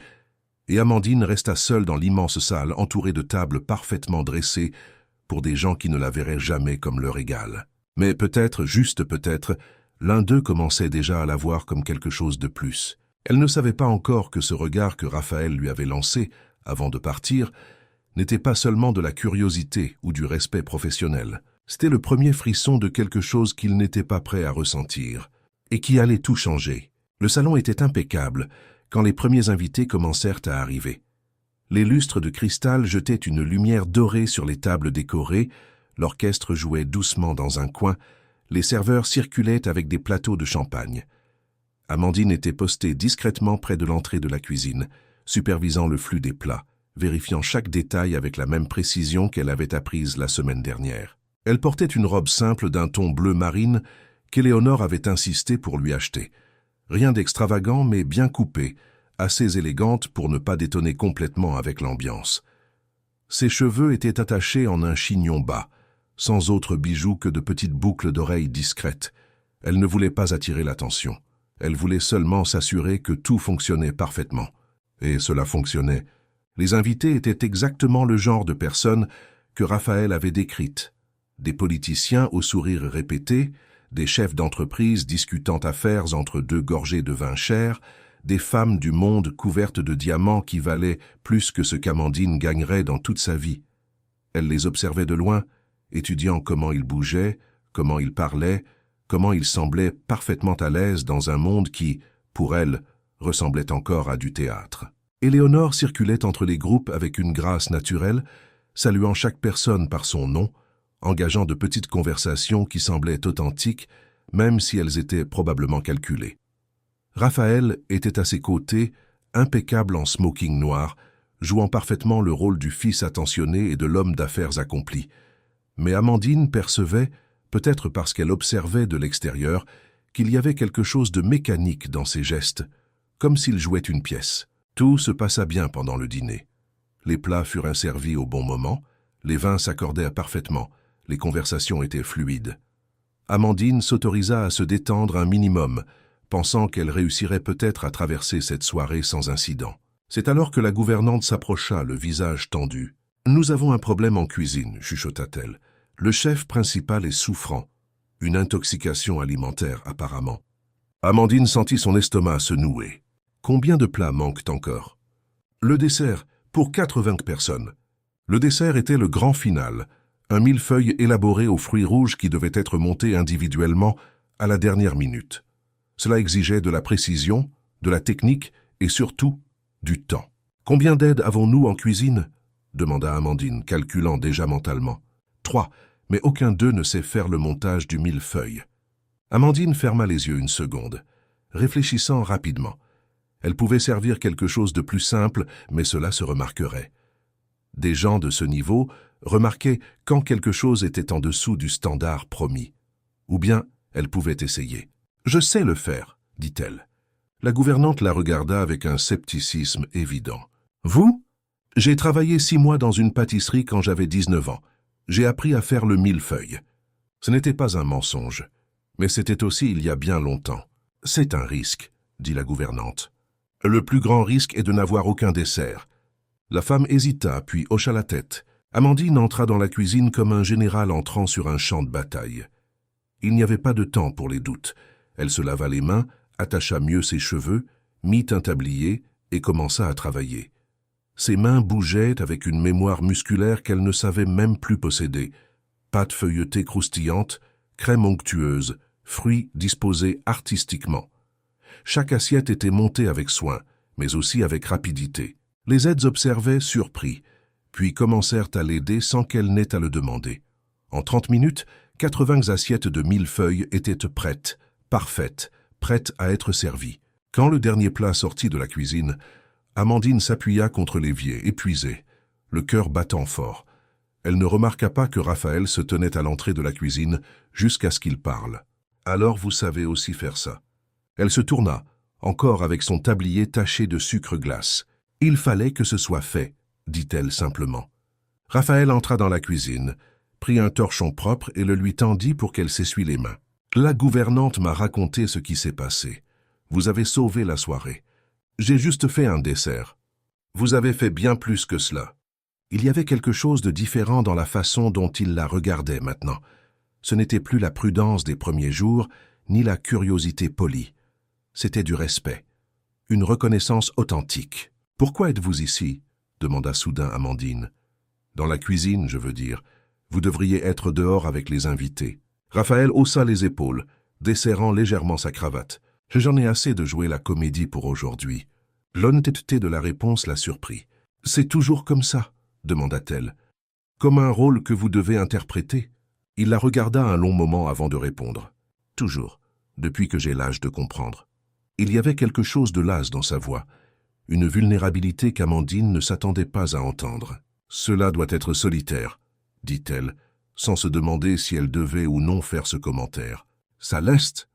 et Amandine resta seule dans l'immense salle entourée de tables parfaitement dressées pour des gens qui ne la verraient jamais comme leur égal. Mais peut-être, juste peut-être, l'un d'eux commençait déjà à la voir comme quelque chose de plus. Elle ne savait pas encore que ce regard que Raphaël lui avait lancé, avant de partir, n'était pas seulement de la curiosité ou du respect professionnel. C'était le premier frisson de quelque chose qu'il n'était pas prêt à ressentir, et qui allait tout changer. Le salon était impeccable quand les premiers invités commencèrent à arriver. Les lustres de cristal jetaient une lumière dorée sur les tables décorées, l'orchestre jouait doucement dans un coin, les serveurs circulaient avec des plateaux de champagne. Amandine était postée discrètement près de l'entrée de la cuisine, supervisant le flux des plats, vérifiant chaque détail avec la même précision qu'elle avait apprise la semaine dernière. Elle portait une robe simple d'un ton bleu marine qu'Éléonore avait insisté pour lui acheter. Rien d'extravagant mais bien coupé, assez élégante pour ne pas détonner complètement avec l'ambiance. Ses cheveux étaient attachés en un chignon bas, sans autre bijoux que de petites boucles d'oreilles discrètes. Elle ne voulait pas attirer l'attention. Elle voulait seulement s'assurer que tout fonctionnait parfaitement. Et cela fonctionnait. Les invités étaient exactement le genre de personnes que Raphaël avait décrites. Des politiciens aux sourires répétés, des chefs d'entreprise discutant affaires entre deux gorgées de vin cher, des femmes du monde couvertes de diamants qui valaient plus que ce qu'Amandine gagnerait dans toute sa vie. Elle les observait de loin, étudiant comment ils bougeaient, comment ils parlaient, comment ils semblaient parfaitement à l'aise dans un monde qui, pour elle, ressemblait encore à du théâtre. Éléonore circulait entre les groupes avec une grâce naturelle, saluant chaque personne par son nom, engageant de petites conversations qui semblaient authentiques, même si elles étaient probablement calculées. Raphaël était à ses côtés, impeccable en smoking noir, jouant parfaitement le rôle du fils attentionné et de l'homme d'affaires accompli. Mais Amandine percevait, peut-être parce qu'elle observait de l'extérieur, qu'il y avait quelque chose de mécanique dans ses gestes, comme s'il jouait une pièce. Tout se passa bien pendant le dîner. Les plats furent servis au bon moment, les vins s'accordaient parfaitement, les conversations étaient fluides. Amandine s'autorisa à se détendre un minimum, pensant qu'elle réussirait peut-être à traverser cette soirée sans incident. C'est alors que la gouvernante s'approcha, le visage tendu. « Nous avons un problème en cuisine », chuchota-t-elle. « Le chef principal est souffrant. Une intoxication alimentaire, apparemment. » Amandine sentit son estomac se nouer. Combien de plats manquent encore? Le dessert, pour 80 personnes. Le dessert était le grand final, un millefeuille élaboré aux fruits rouges qui devait être monté individuellement à la dernière minute. Cela exigeait de la précision, de la technique et surtout du temps. « Combien d'aides avons-nous en cuisine ?» demanda Amandine, calculant déjà mentalement. « 3, mais aucun d'eux ne sait faire le montage du millefeuille. » Amandine ferma les yeux une seconde, réfléchissant rapidement. Elle pouvait servir quelque chose de plus simple, mais cela se remarquerait. Des gens de ce niveau remarquaient quand quelque chose était en dessous du standard promis. Ou bien, elle pouvait essayer. « Je sais le faire, » dit-elle. La gouvernante la regarda avec un scepticisme évident. « Vous ? J'ai travaillé 6 mois dans une pâtisserie quand j'avais 19 ans. J'ai appris à faire le millefeuille. » Ce n'était pas un mensonge, mais c'était aussi il y a bien longtemps. « C'est un risque, » dit la gouvernante. « Le plus grand risque est de n'avoir aucun dessert. » La femme hésita, puis hocha la tête. Amandine entra dans la cuisine comme un général entrant sur un champ de bataille. Il n'y avait pas de temps pour les doutes. Elle se lava les mains, attacha mieux ses cheveux, mit un tablier et commença à travailler. Ses mains bougeaient avec une mémoire musculaire qu'elle ne savait même plus posséder. Pâte feuilletée croustillante, crème onctueuse, fruits disposés artistiquement. Chaque assiette était montée avec soin, mais aussi avec rapidité. Les aides observaient surpris, puis commencèrent à l'aider sans qu'elle n'ait à le demander. En 30 minutes, 80 assiettes de millefeuilles étaient prêtes, parfaites, prêtes à être servies. Quand le dernier plat sortit de la cuisine, Amandine s'appuya contre l'évier, épuisée, le cœur battant fort. Elle ne remarqua pas que Raphaël se tenait à l'entrée de la cuisine jusqu'à ce qu'il parle. « Alors vous savez aussi faire ça. » Elle se tourna, encore avec son tablier taché de sucre glace. « Il fallait que ce soit fait, » dit-elle simplement. Raphaël entra dans la cuisine, prit un torchon propre et le lui tendit pour qu'elle s'essuie les mains. « La gouvernante m'a raconté ce qui s'est passé. Vous avez sauvé la soirée. J'ai juste fait un dessert. Vous avez fait bien plus que cela. Il y avait quelque chose de différent dans la façon dont il la regardait maintenant. Ce n'était plus la prudence des premiers jours, ni la curiosité polie. C'était du respect. Une reconnaissance authentique. « Pourquoi êtes-vous ici ?» demanda soudain Amandine. « Dans la cuisine, je veux dire. Vous devriez être dehors avec les invités. » Raphaël haussa les épaules, desserrant légèrement sa cravate. « J'en ai assez de jouer la comédie pour aujourd'hui. » L'honnêteté de la réponse la surprit. « C'est toujours comme ça ?» demanda-t-elle. « Comme un rôle que vous devez interpréter ?» Il la regarda un long moment avant de répondre. « Toujours, depuis que j'ai l'âge de comprendre. » Il y avait quelque chose de las dans sa voix, une vulnérabilité qu'Amandine ne s'attendait pas à entendre. « Cela doit être solitaire, » dit-elle, sans se demander si elle devait ou non faire ce commentaire. « Ça leste ?»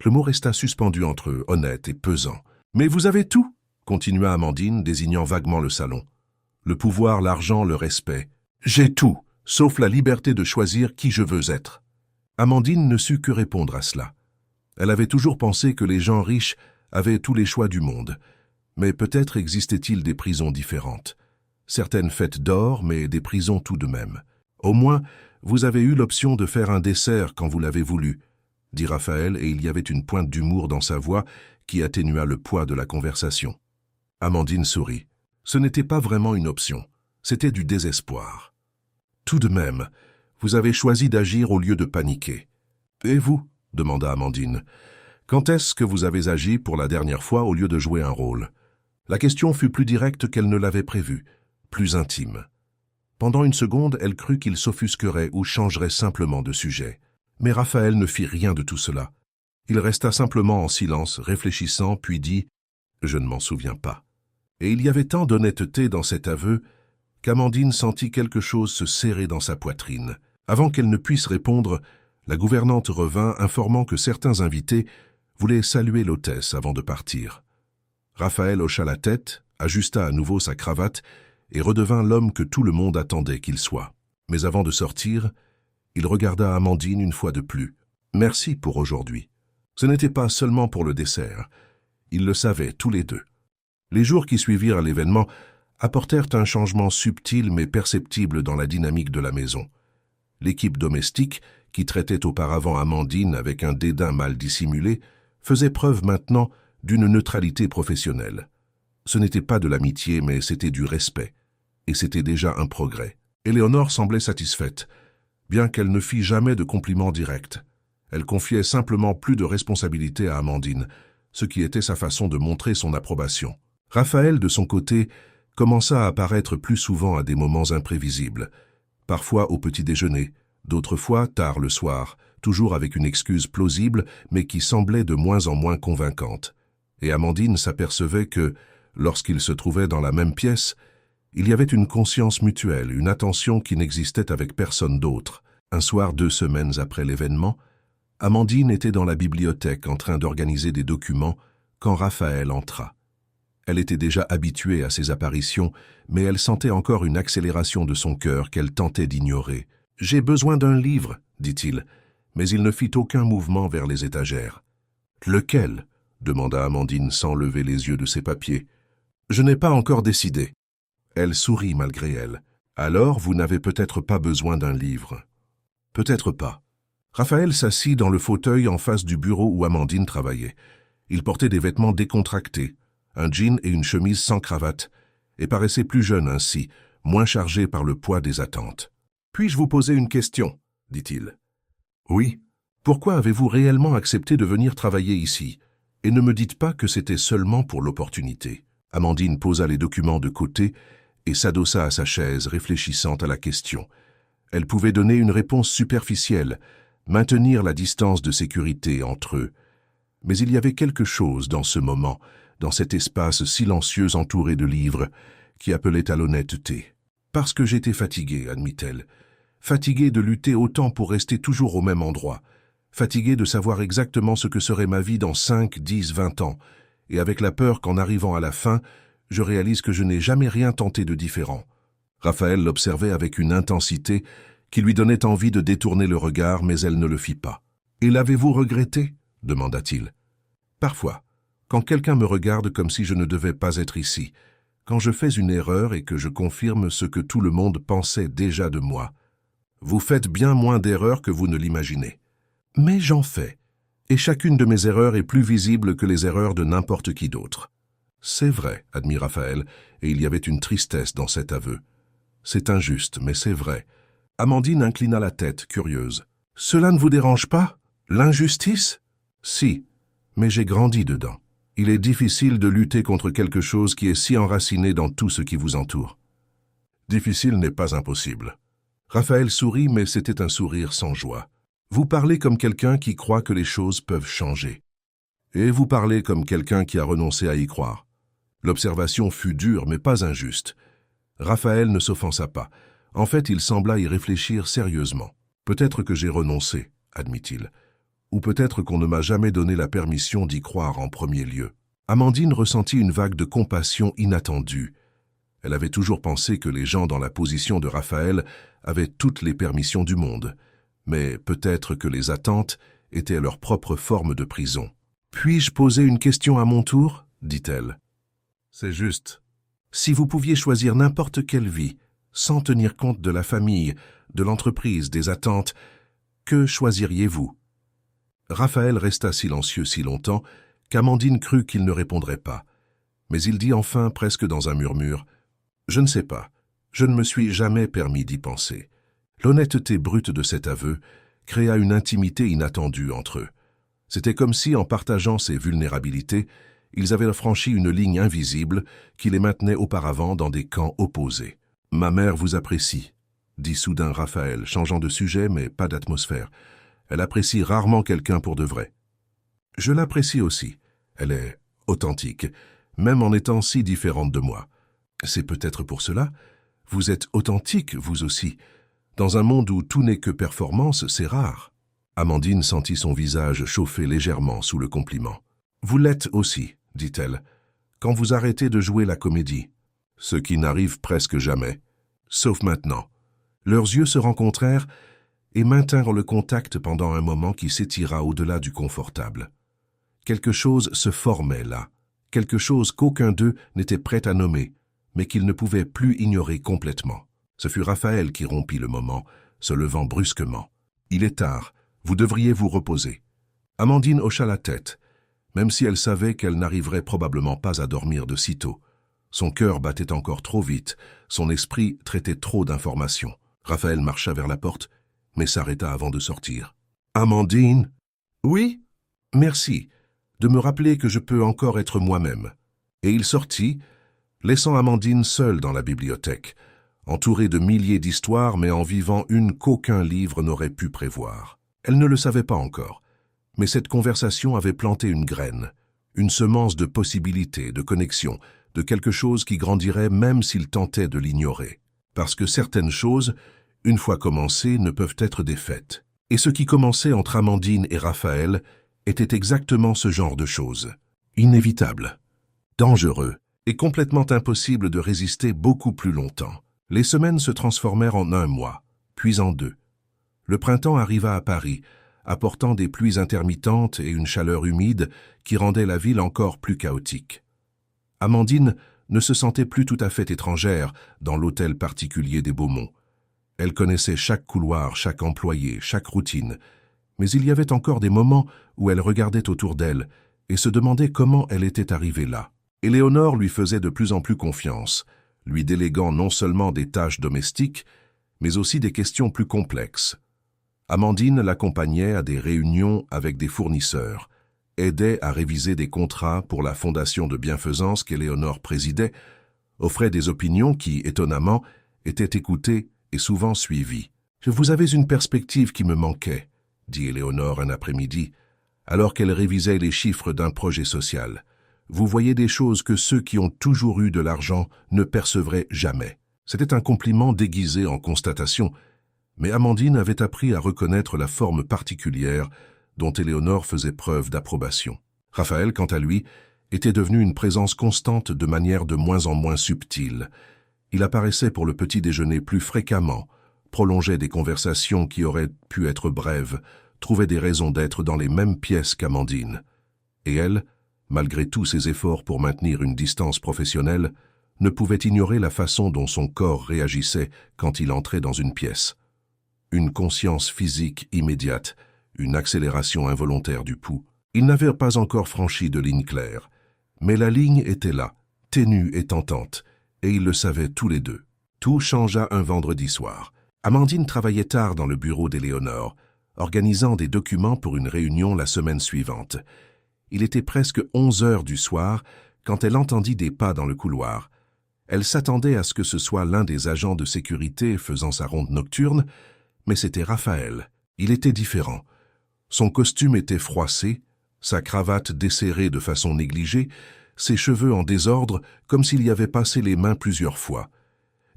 Le mot resta suspendu entre eux, honnête et pesant. « Mais vous avez tout !» continua Amandine, désignant vaguement le salon. « Le pouvoir, l'argent, le respect. J'ai tout, sauf la liberté de choisir qui je veux être. » Amandine ne sut que répondre à cela. Elle avait toujours pensé que les gens riches avaient tous les choix du monde. Mais peut-être existait-il des prisons différentes. Certaines faites d'or, mais des prisons tout de même. Au moins, vous avez eu l'option de faire un dessert quand vous l'avez voulu, dit Raphaël, et il y avait une pointe d'humour dans sa voix qui atténua le poids de la conversation. Amandine sourit. Ce n'était pas vraiment une option, c'était du désespoir. Tout de même, vous avez choisi d'agir au lieu de paniquer. Et vous ? demanda Amandine. Quand est-ce que vous avez agi pour la dernière fois au lieu de jouer un rôle? La question fut plus directe qu'elle ne l'avait prévu, plus intime. Pendant une seconde, elle crut qu'il s'offusquerait ou changerait simplement de sujet. Mais Raphaël ne fit rien de tout cela. Il resta simplement en silence, réfléchissant, puis dit « Je ne m'en souviens pas ». Et il y avait tant d'honnêteté dans cet aveu qu'Amandine sentit quelque chose se serrer dans sa poitrine. Avant qu'elle ne puisse répondre, la gouvernante revint, informant que certains invités voulaient saluer l'hôtesse avant de partir. Raphaël hocha la tête, ajusta à nouveau sa cravate et redevint l'homme que tout le monde attendait qu'il soit. Mais avant de sortir, il regarda Amandine une fois de plus. « Merci pour aujourd'hui. » Ce n'était pas seulement pour le dessert. Ils le savaient tous les deux. Les jours qui suivirent l'événement apportèrent un changement subtil mais perceptible dans la dynamique de la maison. L'équipe domestique, qui traitait auparavant Amandine avec un dédain mal dissimulé, faisait preuve maintenant d'une neutralité professionnelle. Ce n'était pas de l'amitié, mais c'était du respect. Et c'était déjà un progrès. Éléonore semblait satisfaite, bien qu'elle ne fît jamais de compliments directs. Elle confiait simplement plus de responsabilité à Amandine, ce qui était sa façon de montrer son approbation. Raphaël, de son côté, commença à apparaître plus souvent à des moments imprévisibles, parfois au petit déjeuner, d'autres fois tard le soir, toujours avec une excuse plausible, mais qui semblait de moins en moins convaincante. Et Amandine s'apercevait que, lorsqu'ils se trouvaient dans la même pièce, il y avait une conscience mutuelle, une attention qui n'existait avec personne d'autre. Un soir, 2 semaines après l'événement, Amandine était dans la bibliothèque en train d'organiser des documents quand Raphaël entra. Elle était déjà habituée à ces apparitions, mais elle sentait encore une accélération de son cœur qu'elle tentait d'ignorer. « J'ai besoin d'un livre », dit-il, mais il ne fit aucun mouvement vers les étagères. « Lequel ?» demanda Amandine sans lever les yeux de ses papiers. « Je n'ai pas encore décidé. » Elle sourit malgré elle. « Alors, vous n'avez peut-être pas besoin d'un livre. »« Peut-être pas. » Raphaël s'assit dans le fauteuil en face du bureau où Amandine travaillait. Il portait des vêtements décontractés, un jean et une chemise sans cravate, et paraissait plus jeune ainsi, moins chargé par le poids des attentes. « Puis-je vous poser une question ?» dit-il. « Oui. Pourquoi avez-vous réellement accepté de venir travailler ici? Et ne me dites pas que c'était seulement pour l'opportunité. » Amandine posa les documents de côté et s'adossa à sa chaise, réfléchissant à la question. Elle pouvait donner une réponse superficielle, maintenir la distance de sécurité entre eux. Mais il y avait quelque chose dans ce moment, dans cet espace silencieux entouré de livres, qui appelait à l'honnêteté. « Parce que j'étais fatiguée, admit-elle. Fatiguée de lutter autant pour rester toujours au même endroit. Fatiguée de savoir exactement ce que serait ma vie dans 5, 10, 20 ans. Et avec la peur qu'en arrivant à la fin, je réalise que je n'ai jamais rien tenté de différent. » Raphaël l'observait avec une intensité qui lui donnait envie de détourner le regard, mais elle ne le fit pas. « Et l'avez-vous regretté ?» demanda-t-il. « Parfois. Quand quelqu'un me regarde comme si je ne devais pas être ici, quand je fais une erreur et que je confirme ce que tout le monde pensait déjà de moi. Vous faites bien moins d'erreurs que vous ne l'imaginez. Mais j'en fais, et chacune de mes erreurs est plus visible que les erreurs de n'importe qui d'autre. C'est vrai, admit Raphaël, et il y avait une tristesse dans cet aveu. C'est injuste, mais c'est vrai. Amandine inclina la tête, curieuse. Cela ne vous dérange pas? L'injustice? Si, mais j'ai grandi dedans. Il est difficile de lutter contre quelque chose qui est si enraciné dans tout ce qui vous entoure. Difficile n'est pas impossible. Raphaël sourit, mais c'était un sourire sans joie. Vous parlez comme quelqu'un qui croit que les choses peuvent changer. Et vous parlez comme quelqu'un qui a renoncé à y croire. L'observation fut dure, mais pas injuste. Raphaël ne s'offensa pas. En fait, il sembla y réfléchir sérieusement. Peut-être que j'ai renoncé, admit-il. Ou peut-être qu'on ne m'a jamais donné la permission d'y croire en premier lieu. Amandine ressentit une vague de compassion inattendue. Elle avait toujours pensé que les gens dans la position de Raphaël avaient toutes les permissions du monde, mais peut-être que les attentes étaient leur propre forme de prison. « Puis-je poser une question à mon tour ?» dit-elle. « C'est juste. Si vous pouviez choisir n'importe quelle vie, sans tenir compte de la famille, de l'entreprise, des attentes, que choisiriez-vous » Raphaël resta silencieux si longtemps qu'Amandine crut qu'il ne répondrait pas. Mais il dit enfin, presque dans un murmure, « Je ne sais pas, je ne me suis jamais permis d'y penser. » L'honnêteté brute de cet aveu créa une intimité inattendue entre eux. C'était comme si, en partageant ces vulnérabilités, ils avaient franchi une ligne invisible qui les maintenait auparavant dans des camps opposés. « Ma mère vous apprécie », dit soudain Raphaël, changeant de sujet mais pas d'atmosphère. Elle apprécie rarement quelqu'un pour de vrai. Je l'apprécie aussi. Elle est authentique, même en étant si différente de moi. C'est peut-être pour cela. Vous êtes authentique, vous aussi. Dans un monde où tout n'est que performance, c'est rare. Amandine sentit son visage chauffer légèrement sous le compliment. Vous l'êtes aussi, dit-elle, quand vous arrêtez de jouer la comédie. Ce qui n'arrive presque jamais. Sauf maintenant. Leurs yeux se rencontrèrent et maintinrent le contact pendant un moment qui s'étira au-delà du confortable. Quelque chose se formait là, quelque chose qu'aucun d'eux n'était prêt à nommer, mais qu'ils ne pouvaient plus ignorer complètement. Ce fut Raphaël qui rompit le moment, se levant brusquement. « Il est tard, vous devriez vous reposer. » Amandine hocha la tête, même si elle savait qu'elle n'arriverait probablement pas à dormir de sitôt. Son cœur battait encore trop vite, son esprit traitait trop d'informations. Raphaël marcha vers la porte, mais s'arrêta avant de sortir. « Amandine ?»« Oui, merci, de me rappeler que je peux encore être moi-même. » Et il sortit, laissant Amandine seule dans la bibliothèque, entourée de milliers d'histoires, mais en vivant une qu'aucun livre n'aurait pu prévoir. Elle ne le savait pas encore, mais cette conversation avait planté une graine, une semence de possibilités, de connexions, de quelque chose qui grandirait même s'il tentait de l'ignorer. Parce que certaines choses, une fois commencées, ne peuvent être défaites. Et ce qui commençait entre Amandine et Raphaël était exactement ce genre de choses. Inévitable, dangereux et complètement impossible de résister beaucoup plus longtemps. Les semaines se transformèrent en un mois, puis en 2. Le printemps arriva à Paris, apportant des pluies intermittentes et une chaleur humide qui rendait la ville encore plus chaotique. Amandine ne se sentait plus tout à fait étrangère dans l'hôtel particulier des Beaumont. Elle connaissait chaque couloir, chaque employé, chaque routine, mais il y avait encore des moments où elle regardait autour d'elle et se demandait comment elle était arrivée là. Éléonore lui faisait de plus en plus confiance, lui déléguant non seulement des tâches domestiques, mais aussi des questions plus complexes. Amandine l'accompagnait à des réunions avec des fournisseurs, aidait à réviser des contrats pour la fondation de bienfaisance qu'Éléonore présidait, offrait des opinions qui, étonnamment, étaient écoutées et souvent suivies. « Vous avez une perspective qui me manquait », dit Éléonore un après-midi, alors qu'elle révisait les chiffres d'un projet social. « Vous voyez des choses que ceux qui ont toujours eu de l'argent ne percevraient jamais. » C'était un compliment déguisé en constatation, mais Amandine avait appris à reconnaître la forme particulière dont Éléonore faisait preuve d'approbation. Raphaël, quant à lui, était devenu une présence constante de manière de moins en moins subtile. Il apparaissait pour le petit déjeuner plus fréquemment, prolongeait des conversations qui auraient pu être brèves, trouvait des raisons d'être dans les mêmes pièces qu'Amandine. Et elle, malgré tous ses efforts pour maintenir une distance professionnelle, ne pouvait ignorer la façon dont son corps réagissait quand il entrait dans une pièce. Une conscience physique immédiate, une accélération involontaire du pouls. Ils n'avaient pas encore franchi de ligne claire, mais la ligne était là, ténue et tentante, et ils le savaient tous les deux. Tout changea un vendredi soir. Amandine travaillait tard dans le bureau d'Éléonore, organisant des documents pour une réunion la semaine suivante. Il était presque 11 heures du soir quand elle entendit des pas dans le couloir. Elle s'attendait à ce que ce soit l'un des agents de sécurité faisant sa ronde nocturne, mais c'était Raphaël. Il était différent. Son costume était froissé, sa cravate desserrée de façon négligée, ses cheveux en désordre comme s'il y avait passé les mains plusieurs fois.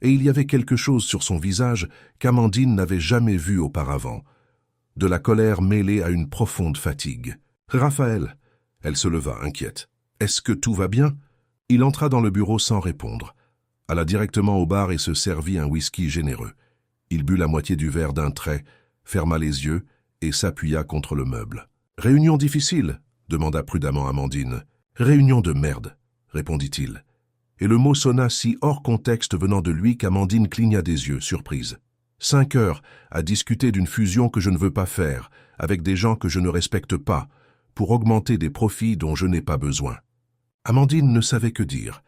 Et il y avait quelque chose sur son visage qu'Amandine n'avait jamais vu auparavant. De la colère mêlée à une profonde fatigue. « Raphaël !» Elle se leva, inquiète. « Est-ce que tout va bien ?» Il entra dans le bureau sans répondre, alla directement au bar et se servit un whisky généreux. Il but la moitié du verre d'un trait, ferma les yeux et s'appuya contre le meuble. « Réunion difficile ?» demanda prudemment Amandine. « Réunion de merde » répondit-il. Et le mot sonna si hors contexte venant de lui qu'Amandine cligna des yeux, surprise. 5 heures à discuter d'une fusion que je ne veux pas faire, avec des gens que je ne respecte pas, pour augmenter des profits dont je n'ai pas besoin. Amandine ne savait que dire.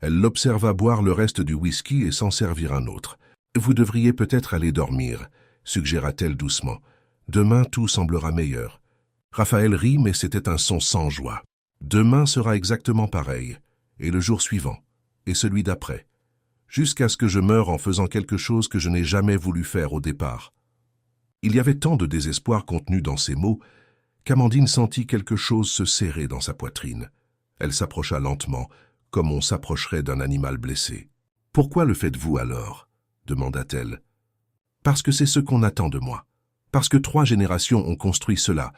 Elle l'observa boire le reste du whisky et s'en servir un autre. « Vous devriez peut-être aller dormir », suggéra-t-elle doucement. « Demain, tout semblera meilleur. » Raphaël rit, mais c'était un son sans joie. « Demain sera exactement pareil, et le jour suivant, et celui d'après, jusqu'à ce que je meure en faisant quelque chose que je n'ai jamais voulu faire au départ. » Il y avait tant de désespoir contenu dans ces mots qu'Amandine sentit quelque chose se serrer dans sa poitrine. Elle s'approcha lentement, comme on s'approcherait d'un animal blessé. « Pourquoi le faites-vous alors ?» demanda-t-elle. « Parce que c'est ce qu'on attend de moi. Parce que 3 générations ont construit cela,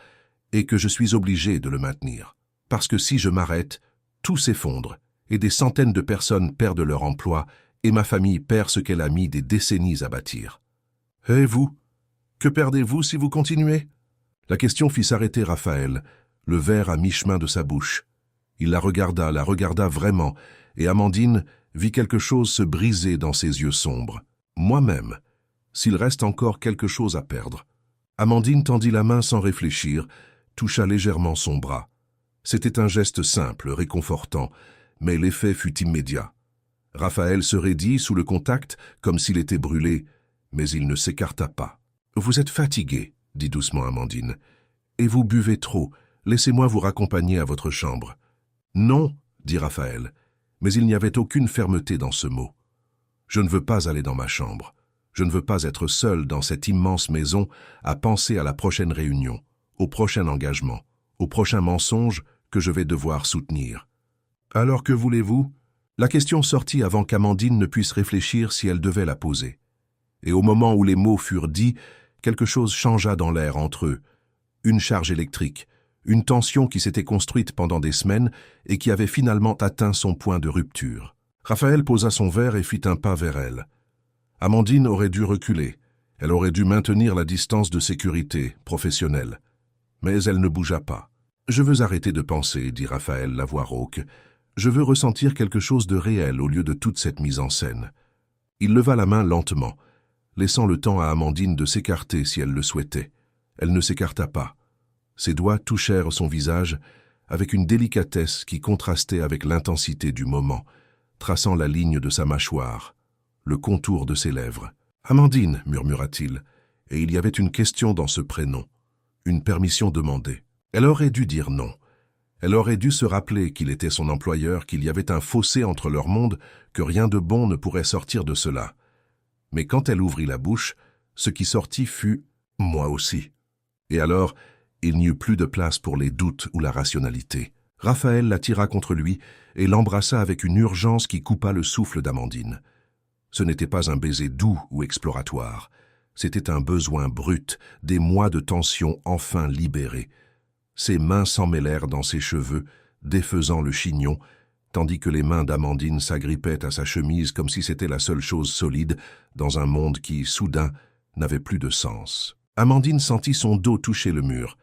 et que je suis obligé de le maintenir. Parce que si je m'arrête, tout s'effondre, et des centaines de personnes perdent leur emploi, et ma famille perd ce qu'elle a mis des décennies à bâtir. Et vous? Que perdez-vous si vous continuez ?» La question fit s'arrêter Raphaël, le verre à mi-chemin de sa bouche. Il la regarda vraiment, et Amandine vit quelque chose se briser dans ses yeux sombres. « Moi-même, s'il reste encore quelque chose à perdre. » Amandine tendit la main sans réfléchir, toucha légèrement son bras. C'était un geste simple, réconfortant, mais l'effet fut immédiat. Raphaël se raidit sous le contact, comme s'il était brûlé, mais il ne s'écarta pas. « Vous êtes fatigué, » dit doucement Amandine, « et vous buvez trop. Laissez-moi vous raccompagner à votre chambre. »« Non, » dit Raphaël, mais il n'y avait aucune fermeté dans ce mot. « Je ne veux pas aller dans ma chambre. Je ne veux pas être seul dans cette immense maison à penser à la prochaine réunion, au prochain engagement, au prochain mensonge que je vais devoir soutenir. »« Alors que voulez-vous » La question sortit avant qu'Amandine ne puisse réfléchir si elle devait la poser. Et au moment où les mots furent dits, quelque chose changea dans l'air entre eux. Une charge électrique, une tension qui s'était construite pendant des semaines et qui avait finalement atteint son point de rupture. Raphaël posa son verre et fit un pas vers elle. Amandine aurait dû reculer. Elle aurait dû maintenir la distance de sécurité professionnelle. Mais elle ne bougea pas. « Je veux arrêter de penser, » dit Raphaël, la voix rauque. « Je veux ressentir quelque chose de réel au lieu de toute cette mise en scène. » Il leva la main lentement, laissant le temps à Amandine de s'écarter si elle le souhaitait. Elle ne s'écarta pas. Ses doigts touchèrent son visage avec une délicatesse qui contrastait avec l'intensité du moment, traçant la ligne de sa mâchoire, le contour de ses lèvres. « Amandine » murmura-t-il, et il y avait une question dans ce prénom, une permission demandée. Elle aurait dû dire non. Elle aurait dû se rappeler qu'il était son employeur, qu'il y avait un fossé entre leur monde, que rien de bon ne pourrait sortir de cela. Mais quand elle ouvrit la bouche, ce qui sortit fut « moi aussi ». Et alors, il n'y eut plus de place pour les doutes ou la rationalité. Raphaël la tira contre lui et l'embrassa avec une urgence qui coupa le souffle d'Amandine. Ce n'était pas un baiser doux ou exploratoire. C'était un besoin brut, des mois de tension enfin libérés. Ses mains s'emmêlèrent dans ses cheveux, défaisant le chignon, tandis que les mains d'Amandine s'agrippaient à sa chemise comme si c'était la seule chose solide dans un monde qui, soudain, n'avait plus de sens. Amandine sentit son dos toucher le mur.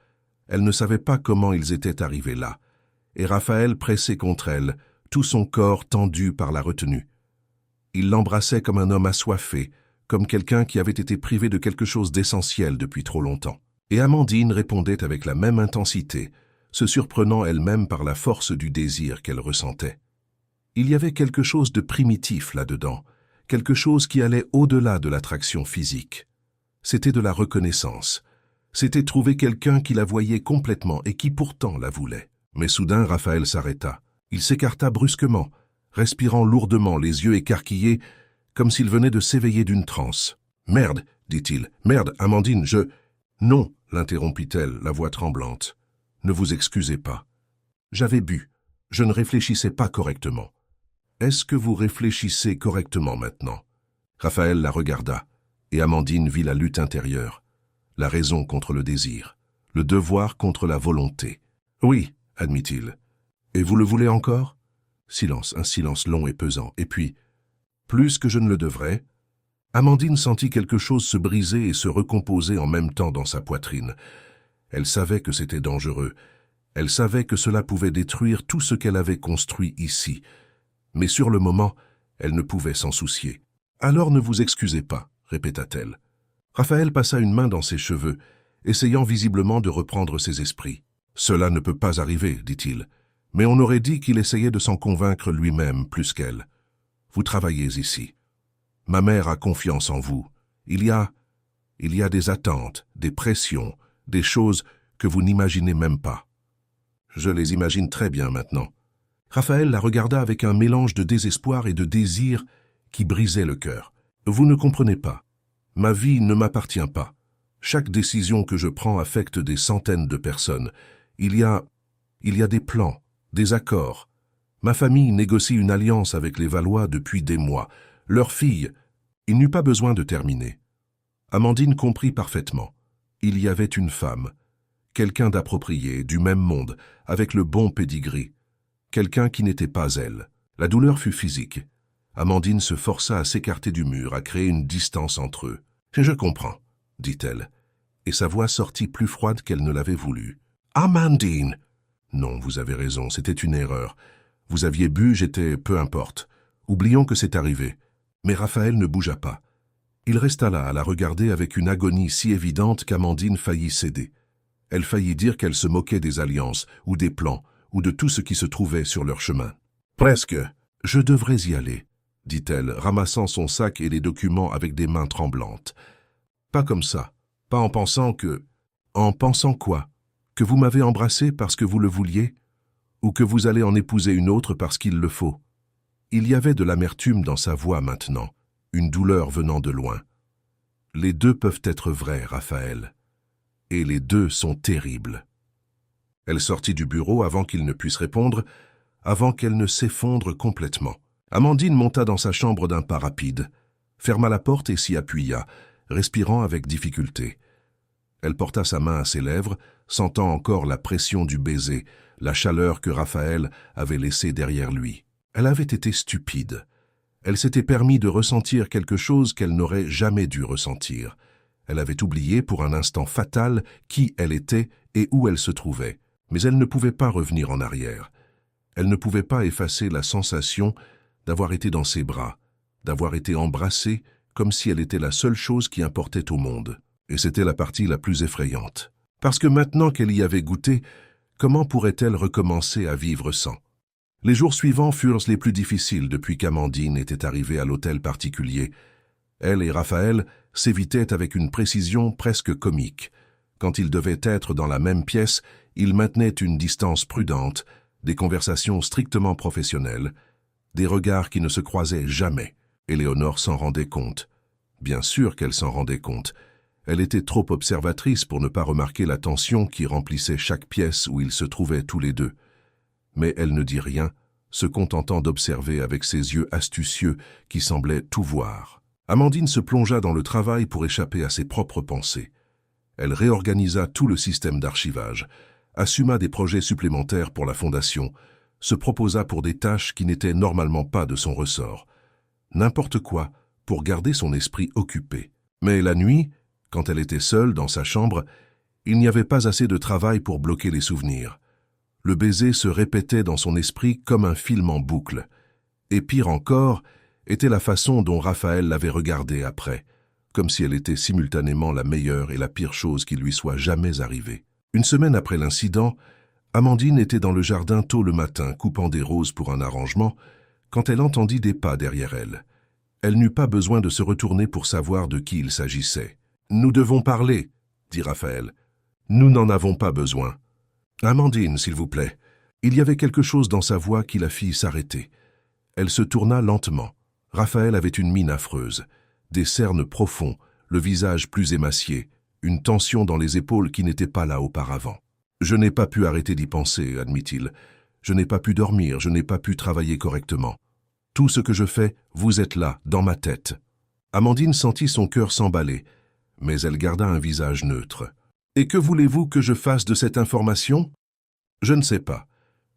Elle ne savait pas comment ils étaient arrivés là, et Raphaël pressé contre elle, tout son corps tendu par la retenue. Il l'embrassait comme un homme assoiffé, comme quelqu'un qui avait été privé de quelque chose d'essentiel depuis trop longtemps. Et Amandine répondait avec la même intensité, se surprenant elle-même par la force du désir qu'elle ressentait. Il y avait quelque chose de primitif là-dedans, quelque chose qui allait au-delà de l'attraction physique. C'était de la reconnaissance. C'était trouver quelqu'un qui la voyait complètement et qui pourtant la voulait. Mais soudain, Raphaël s'arrêta. Il s'écarta brusquement, respirant lourdement, les yeux écarquillés, comme s'il venait de s'éveiller d'une transe. « Merde, dit-il. Merde, Amandine, je... » « Non, l'interrompit-elle, la voix tremblante. Ne vous excusez pas. J'avais bu. Je ne réfléchissais pas correctement. Est-ce que vous réfléchissez correctement maintenant ?» Raphaël la regarda, et Amandine vit la lutte intérieure, la raison contre le désir, le devoir contre la volonté. « Oui, admit-il. Et vous le voulez encore ?» Silence, un silence long et pesant. Et puis, « Plus que je ne le devrais ?» Amandine sentit quelque chose se briser et se recomposer en même temps dans sa poitrine. Elle savait que c'était dangereux. Elle savait que cela pouvait détruire tout ce qu'elle avait construit ici. Mais sur le moment, elle ne pouvait s'en soucier. « Alors ne vous excusez pas », répéta-t-elle. Raphaël passa une main dans ses cheveux, essayant visiblement de reprendre ses esprits. « Cela ne peut pas arriver, dit-il. Mais on aurait dit qu'il essayait de s'en convaincre lui-même plus qu'elle. Vous travaillez ici. Ma mère a confiance en vous. Il y a des attentes, des pressions, des choses que vous n'imaginez même pas. Je les imagine très bien maintenant. » Raphaël la regarda avec un mélange de désespoir et de désir qui brisait le cœur. « Vous ne comprenez pas. Ma vie ne m'appartient pas. Chaque décision que je prends affecte des centaines de personnes. Il y a des plans, des accords. Ma famille négocie une alliance avec les Valois depuis des mois. Leur fille, il n'eut pas besoin de terminer. Amandine comprit parfaitement. Il y avait une femme, quelqu'un d'approprié, du même monde, avec le bon pédigree, quelqu'un qui n'était pas elle. La douleur fut physique. Amandine se força à s'écarter du mur, à créer une distance entre eux. « Je comprends, » dit-elle, et sa voix sortit plus froide qu'elle ne l'avait voulu. « Amandine !»« Non, vous avez raison, c'était une erreur. Vous aviez bu, j'étais... peu importe. Oublions que c'est arrivé. » Mais Raphaël ne bougea pas. Il resta là à la regarder avec une agonie si évidente qu'Amandine faillit céder. Elle faillit dire qu'elle se moquait des alliances, ou des plans, ou de tout ce qui se trouvait sur leur chemin. « Presque. Je devrais y aller, » dit-elle, ramassant son sac et les documents avec des mains tremblantes. « Pas comme ça. Pas en pensant que... » « En pensant quoi? Que vous m'avez embrassé parce que vous le vouliez? Ou que vous allez en épouser une autre parce qu'il le faut ?» Il y avait de l'amertume dans sa voix maintenant, une douleur venant de loin. Les deux peuvent être vrais, Raphaël. Et les deux sont terribles. Elle sortit du bureau avant qu'il ne puisse répondre, avant qu'elle ne s'effondre complètement. Amandine monta dans sa chambre d'un pas rapide, ferma la porte et s'y appuya, respirant avec difficulté. Elle porta sa main à ses lèvres, sentant encore la pression du baiser, la chaleur que Raphaël avait laissée derrière lui. Elle avait été stupide. Elle s'était permis de ressentir quelque chose qu'elle n'aurait jamais dû ressentir. Elle avait oublié pour un instant fatal qui elle était et où elle se trouvait. Mais elle ne pouvait pas revenir en arrière. Elle ne pouvait pas effacer la sensation d'avoir été dans ses bras, d'avoir été embrassée comme si elle était la seule chose qui importait au monde. Et c'était la partie la plus effrayante. Parce que maintenant qu'elle y avait goûté, comment pourrait-elle recommencer à vivre sans? Les jours suivants furent les plus difficiles depuis qu'Amandine était arrivée à l'hôtel particulier. Elle et Raphaël s'évitaient avec une précision presque comique. Quand ils devaient être dans la même pièce, ils maintenaient une distance prudente, des conversations strictement professionnelles, des regards qui ne se croisaient jamais. Éléonore s'en rendait compte. Bien sûr qu'elle s'en rendait compte. Elle était trop observatrice pour ne pas remarquer la tension qui remplissait chaque pièce où ils se trouvaient tous les deux. Mais elle ne dit rien, se contentant d'observer avec ses yeux astucieux qui semblaient tout voir. Amandine se plongea dans le travail pour échapper à ses propres pensées. Elle réorganisa tout le système d'archivage, assuma des projets supplémentaires pour la fondation, se proposa pour des tâches qui n'étaient normalement pas de son ressort. N'importe quoi pour garder son esprit occupé. Mais la nuit, quand elle était seule dans sa chambre, il n'y avait pas assez de travail pour bloquer les souvenirs. Le baiser se répétait dans son esprit comme un film en boucle. Et pire encore, était la façon dont Raphaël l'avait regardée après, comme si elle était simultanément la meilleure et la pire chose qui lui soit jamais arrivée. Une semaine après l'incident, Amandine était dans le jardin tôt le matin, coupant des roses pour un arrangement, quand elle entendit des pas derrière elle. Elle n'eut pas besoin de se retourner pour savoir de qui il s'agissait. « Nous devons parler, » dit Raphaël. « Nous n'en avons pas besoin. »« Amandine, s'il vous plaît. » Il y avait quelque chose dans sa voix qui la fit s'arrêter. Elle se tourna lentement. Raphaël avait une mine affreuse, des cernes profonds, le visage plus émacié, une tension dans les épaules qui n'était pas là auparavant. « Je n'ai pas pu arrêter d'y penser, » admit-il. « Je n'ai pas pu dormir, je n'ai pas pu travailler correctement. Tout ce que je fais, vous êtes là, dans ma tête. » Amandine sentit son cœur s'emballer, mais elle garda un visage neutre. « Et que voulez-vous que je fasse de cette information ? Je ne sais pas.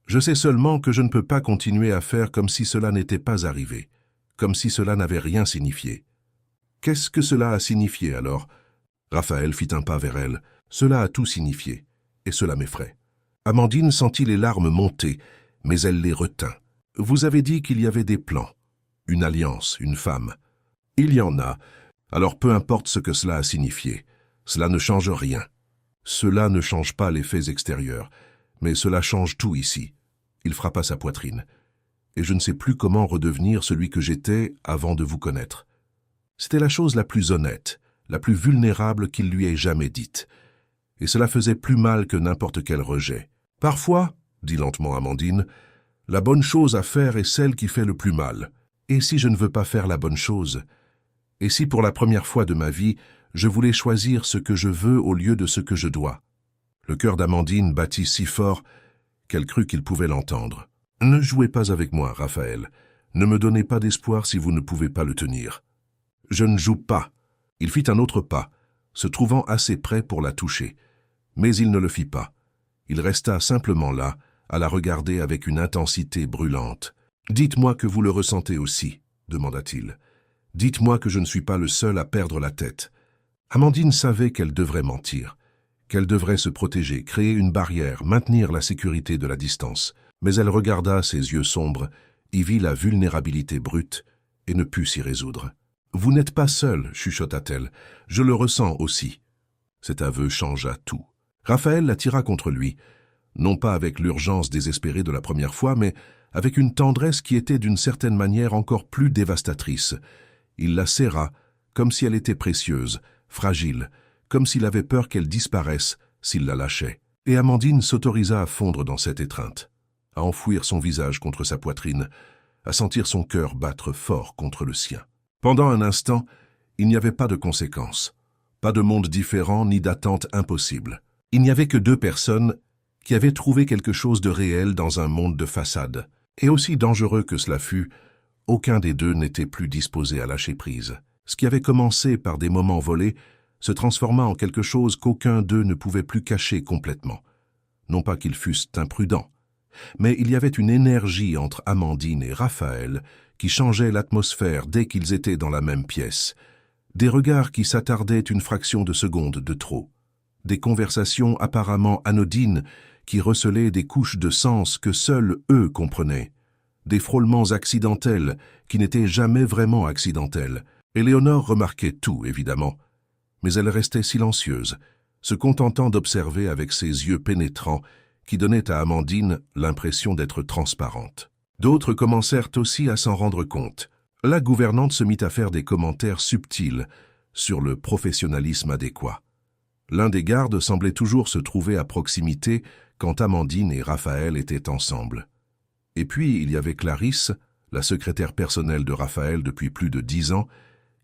Je sais seulement que je ne peux pas continuer à faire comme si cela n'était pas arrivé, comme si cela n'avait rien signifié. » « Qu'est-ce que cela a signifié alors ?» Raphaël fit un pas vers elle. « Cela a tout signifié, et cela m'effraie. » Amandine sentit les larmes monter, mais elle les retint. « Vous avez dit qu'il y avait des plans, une alliance, une femme. Il y en a, alors peu importe ce que cela a signifié. Cela ne change rien. Cela ne change pas les faits extérieurs, mais cela change tout ici. » Il frappa sa poitrine. « Et je ne sais plus comment redevenir celui que j'étais avant de vous connaître. » C'était la chose la plus honnête, la plus vulnérable qu'il lui ait jamais dite. Et cela faisait plus mal que n'importe quel rejet. « Parfois, dit lentement Amandine, la bonne chose à faire est celle qui fait le plus mal. Et si je ne veux pas faire la bonne chose? Et si pour la première fois de ma vie, je voulais choisir ce que je veux au lieu de ce que je dois? » Le cœur d'Amandine battit si fort qu'elle crut qu'il pouvait l'entendre. « Ne jouez pas avec moi, Raphaël. Ne me donnez pas d'espoir si vous ne pouvez pas le tenir. » « Je ne joue pas. » Il fit un autre pas, se trouvant assez près pour la toucher. Mais il ne le fit pas. Il resta simplement là, à la regarder avec une intensité brûlante. « Dites-moi que vous le ressentez aussi, » demanda-t-il. « Dites-moi que je ne suis pas le seul à perdre la tête. » Amandine savait qu'elle devrait mentir, qu'elle devrait se protéger, créer une barrière, maintenir la sécurité de la distance. Mais elle regarda ses yeux sombres, y vit la vulnérabilité brute et ne put s'y résoudre. « Vous n'êtes pas seul, chuchota-t-elle. Je le ressens aussi. » Cet aveu changea tout. Raphaël la tira contre lui, non pas avec l'urgence désespérée de la première fois, mais avec une tendresse qui était d'une certaine manière encore plus dévastatrice. Il la serra, comme si elle était précieuse, fragile, comme s'il avait peur qu'elle disparaisse s'il la lâchait. Et Amandine s'autorisa à fondre dans cette étreinte, à enfouir son visage contre sa poitrine, à sentir son cœur battre fort contre le sien. Pendant un instant, il n'y avait pas de conséquences, pas de monde différent ni d'attente impossible. Il n'y avait que deux personnes qui avaient trouvé quelque chose de réel dans un monde de façade. Et aussi dangereux que cela fût, aucun des deux n'était plus disposé à lâcher prise. Ce qui avait commencé par des moments volés se transforma en quelque chose qu'aucun d'eux ne pouvait plus cacher complètement. Non pas qu'ils fussent imprudents, mais il y avait une énergie entre Amandine et Raphaël qui changeait l'atmosphère dès qu'ils étaient dans la même pièce. Des regards qui s'attardaient une fraction de seconde de trop. Des conversations apparemment anodines qui recelaient des couches de sens que seuls eux comprenaient. Des frôlements accidentels qui n'étaient jamais vraiment accidentels. Éléonore remarquait tout, évidemment, mais elle restait silencieuse, se contentant d'observer avec ses yeux pénétrants qui donnaient à Amandine l'impression d'être transparente. D'autres commencèrent aussi à s'en rendre compte. La gouvernante se mit à faire des commentaires subtils sur le professionnalisme adéquat. L'un des gardes semblait toujours se trouver à proximité quand Amandine et Raphaël étaient ensemble. Et puis il y avait Clarisse, la secrétaire personnelle de Raphaël depuis plus de 10 ans,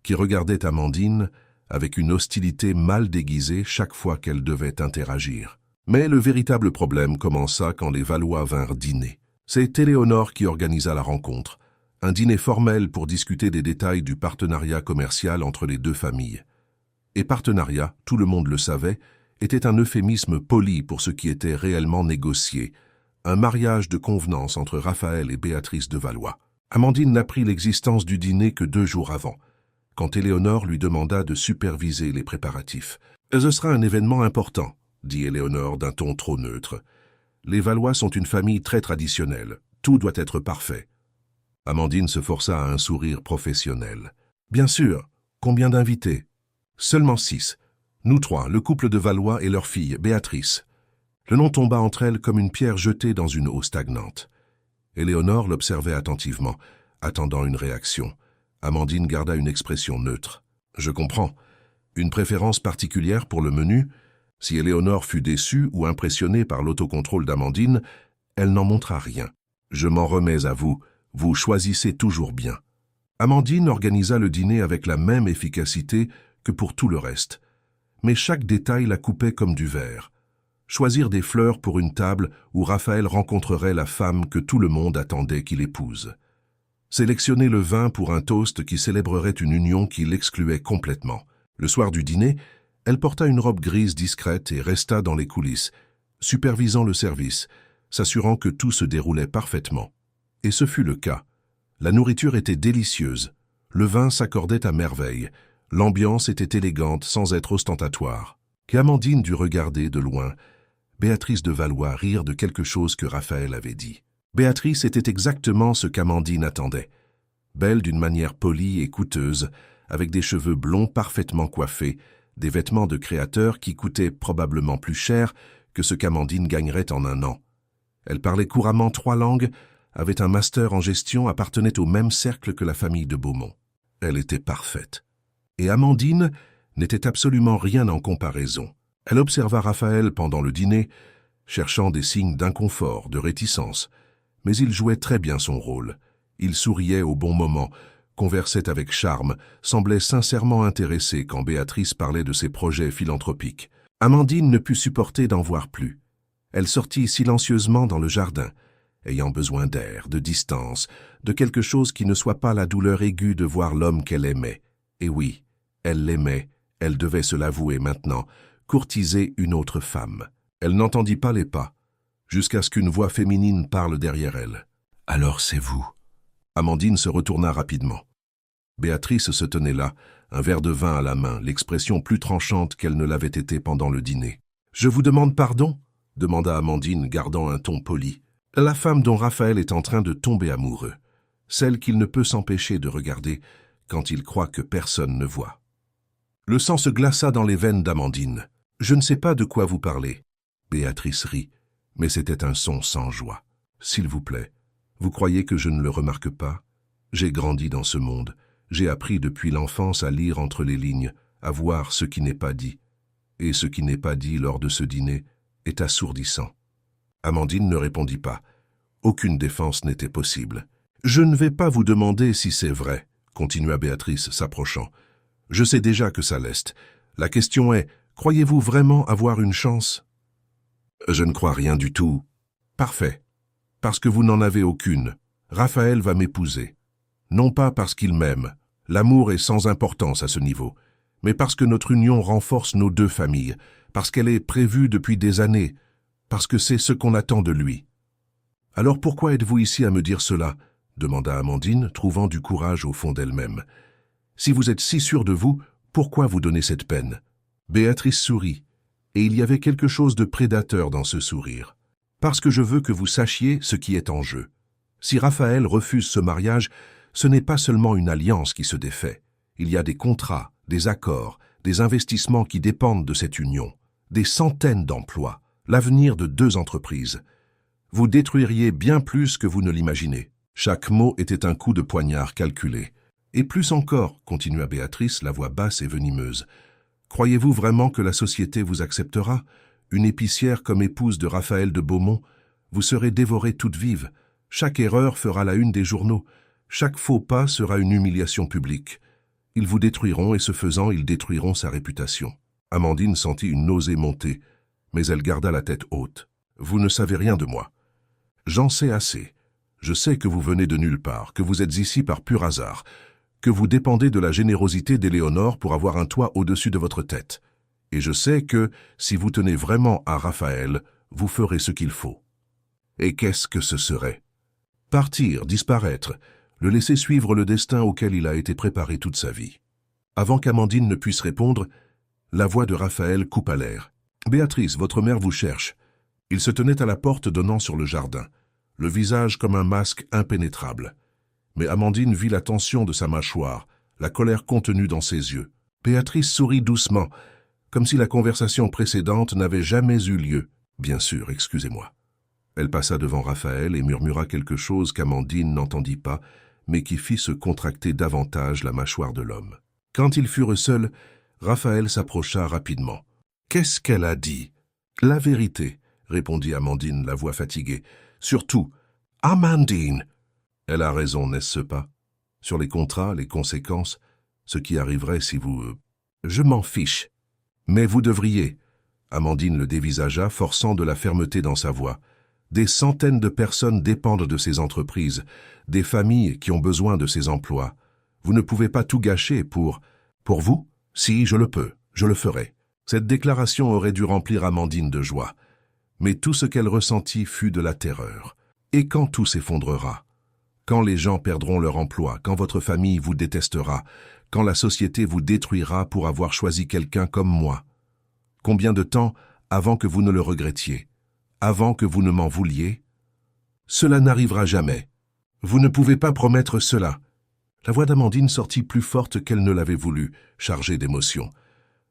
qui regardait Amandine avec une hostilité mal déguisée chaque fois qu'elle devait interagir. Mais le véritable problème commença quand les Valois vinrent dîner. C'est Éléonore qui organisa la rencontre, un dîner formel pour discuter des détails du partenariat commercial entre les deux familles. Et partenariat, tout le monde le savait, était un euphémisme poli pour ce qui était réellement négocié, un mariage de convenance entre Raphaël et Béatrice de Valois. Amandine n'apprit l'existence du dîner que 2 jours avant, quand Éléonore lui demanda de superviser les préparatifs. « Ce sera un événement important », dit Éléonore d'un ton trop neutre. Les Valois sont une famille très traditionnelle. Tout doit être parfait. » Amandine se força à un sourire professionnel. « Bien sûr. Combien d'invités ? » ?»« Seulement 6. Nous 3, le couple de Valois et leur fille, Béatrice. » Le nom tomba entre elles comme une pierre jetée dans une eau stagnante. Éléonore l'observait attentivement, attendant une réaction. Amandine garda une expression neutre. « Je comprends. Une préférence particulière pour le menu ?» Si Éléonore fut déçue ou impressionnée par l'autocontrôle d'Amandine, elle n'en montra rien. « Je m'en remets à vous. Vous choisissez toujours bien. » Amandine organisa le dîner avec la même efficacité que pour tout le reste. Mais chaque détail la coupait comme du verre. Choisir des fleurs pour une table où Raphaël rencontrerait la femme que tout le monde attendait qu'il épouse. Sélectionner le vin pour un toast qui célébrerait une union qui l'excluait complètement. Le soir du dîner, elle porta une robe grise discrète et resta dans les coulisses, supervisant le service, s'assurant que tout se déroulait parfaitement. Et ce fut le cas. La nourriture était délicieuse, le vin s'accordait à merveille, l'ambiance était élégante sans être ostentatoire. Qu'Amandine dut regarder de loin Béatrice de Valois rire de quelque chose que Raphaël avait dit. Béatrice était exactement ce qu'Amandine attendait. Belle d'une manière polie et coûteuse, avec des cheveux blonds parfaitement coiffés, des vêtements de créateur qui coûtaient probablement plus cher que ce qu'Amandine gagnerait en un an. Elle parlait couramment 3 langues, avait un master en gestion, appartenait au même cercle que la famille de Beaumont. Elle était parfaite. Et Amandine n'était absolument rien en comparaison. Elle observa Raphaël pendant le dîner, cherchant des signes d'inconfort, de réticence. Mais il jouait très bien son rôle. Il souriait au bon moment, conversait avec charme, semblait sincèrement intéressé quand Béatrice parlait de ses projets philanthropiques. Amandine ne put supporter d'en voir plus. Elle sortit silencieusement dans le jardin, ayant besoin d'air, de distance, de quelque chose qui ne soit pas la douleur aiguë de voir l'homme qu'elle aimait. Et oui, elle l'aimait, elle devait se l'avouer maintenant, courtiser une autre femme. Elle n'entendit pas les pas, jusqu'à ce qu'une voix féminine parle derrière elle. « Alors c'est vous. » Amandine se retourna rapidement. Béatrice se tenait là, un verre de vin à la main, l'expression plus tranchante qu'elle ne l'avait été pendant le dîner. « Je vous demande pardon ?» demanda Amandine, gardant un ton poli. « La femme dont Raphaël est en train de tomber amoureux, celle qu'il ne peut s'empêcher de regarder quand il croit que personne ne voit. » Le sang se glaça dans les veines d'Amandine. « Je ne sais pas de quoi vous parlez. » Béatrice rit, mais c'était un son sans joie. « S'il vous plaît, vous croyez que je ne le remarque pas? J'ai grandi dans ce monde. J'ai appris depuis l'enfance à lire entre les lignes, à voir ce qui n'est pas dit. Et ce qui n'est pas dit lors de ce dîner est assourdissant. » Amandine ne répondit pas. Aucune défense n'était possible. « Je ne vais pas vous demander si c'est vrai, » continua Béatrice, s'approchant. « Je sais déjà que ça l'est. La question est, croyez-vous vraiment avoir une chance ? » « Je ne crois rien du tout. »« Parfait. Parce que vous n'en avez aucune. Raphaël va m'épouser. Non pas parce qu'il m'aime, l'amour est sans importance à ce niveau, mais parce que notre union renforce nos 2 familles, parce qu'elle est prévue depuis des années, parce que c'est ce qu'on attend de lui. »« Alors pourquoi êtes-vous ici à me dire cela ?» demanda Amandine, trouvant du courage au fond d'elle-même. « Si vous êtes si sûre de vous, pourquoi vous donner cette peine ?» Béatrice sourit, et il y avait quelque chose de prédateur dans ce sourire. « Parce que je veux que vous sachiez ce qui est en jeu. Si Raphaël refuse ce mariage, ce n'est pas seulement une alliance qui se défait. Il y a des contrats, des accords, des investissements qui dépendent de cette union, des centaines d'emplois, l'avenir de 2 entreprises. Vous détruiriez bien plus que vous ne l'imaginez. » Chaque mot était un coup de poignard calculé. « Et plus encore, » continua Béatrice, la voix basse et venimeuse. « Croyez-vous vraiment que la société vous acceptera? Une épicière comme épouse de Raphaël de Beaumont, vous serez dévorée toute vive. Chaque erreur fera la une des journaux. Chaque faux pas sera une humiliation publique. Ils vous détruiront et ce faisant, ils détruiront sa réputation. » Amandine sentit une nausée monter, mais elle garda la tête haute. « Vous ne savez rien de moi. J'en sais assez. Je sais que vous venez de nulle part, que vous êtes ici par pur hasard, que vous dépendez de la générosité d'Éléonore pour avoir un toit au-dessus de votre tête. Et je sais que, si vous tenez vraiment à Raphaël, vous ferez ce qu'il faut. Et qu'est-ce que ce serait? Partir, disparaître, le laisser suivre le destin auquel il a été préparé toute sa vie. » Avant qu'Amandine ne puisse répondre, la voix de Raphaël coupa l'air. « Béatrice, votre mère vous cherche. Il se tenait à la porte donnant sur le jardin, le visage comme un masque impénétrable. Mais Amandine vit la tension de sa mâchoire, la colère contenue dans ses yeux. Béatrice sourit doucement, comme si la conversation précédente n'avait jamais eu lieu. « Bien sûr, excusez-moi. » Elle passa devant Raphaël et murmura quelque chose qu'Amandine n'entendit pas, mais qui fit se contracter davantage la mâchoire de l'homme. Quand ils furent seuls, Raphaël s'approcha rapidement. « Qu'est-ce qu'elle a dit ?»« La vérité, » répondit Amandine, la voix fatiguée. « Surtout, Amandine !»« Elle a raison, n'est-ce pas? Sur les contrats, les conséquences, ce qui arriverait si vous... Je m'en fiche. Mais vous devriez. » Amandine le dévisagea, forçant de la fermeté dans sa voix. Des centaines de personnes dépendent de ces entreprises, des familles qui ont besoin de ces emplois. Vous ne pouvez pas tout gâcher pour... Pour vous? Si, je le peux, je le ferai. Cette déclaration aurait dû remplir Amandine de joie. Mais tout ce qu'elle ressentit fut de la terreur. Et quand tout s'effondrera? Quand les gens perdront leur emploi, quand votre famille vous détestera, quand la société vous détruira pour avoir choisi quelqu'un comme moi? Combien de temps avant que vous ne le regrettiez? Avant que vous ne m'en vouliez? Cela n'arrivera jamais. Vous ne pouvez pas promettre cela. La voix d'Amandine sortit plus forte qu'elle ne l'avait voulu, chargée d'émotion.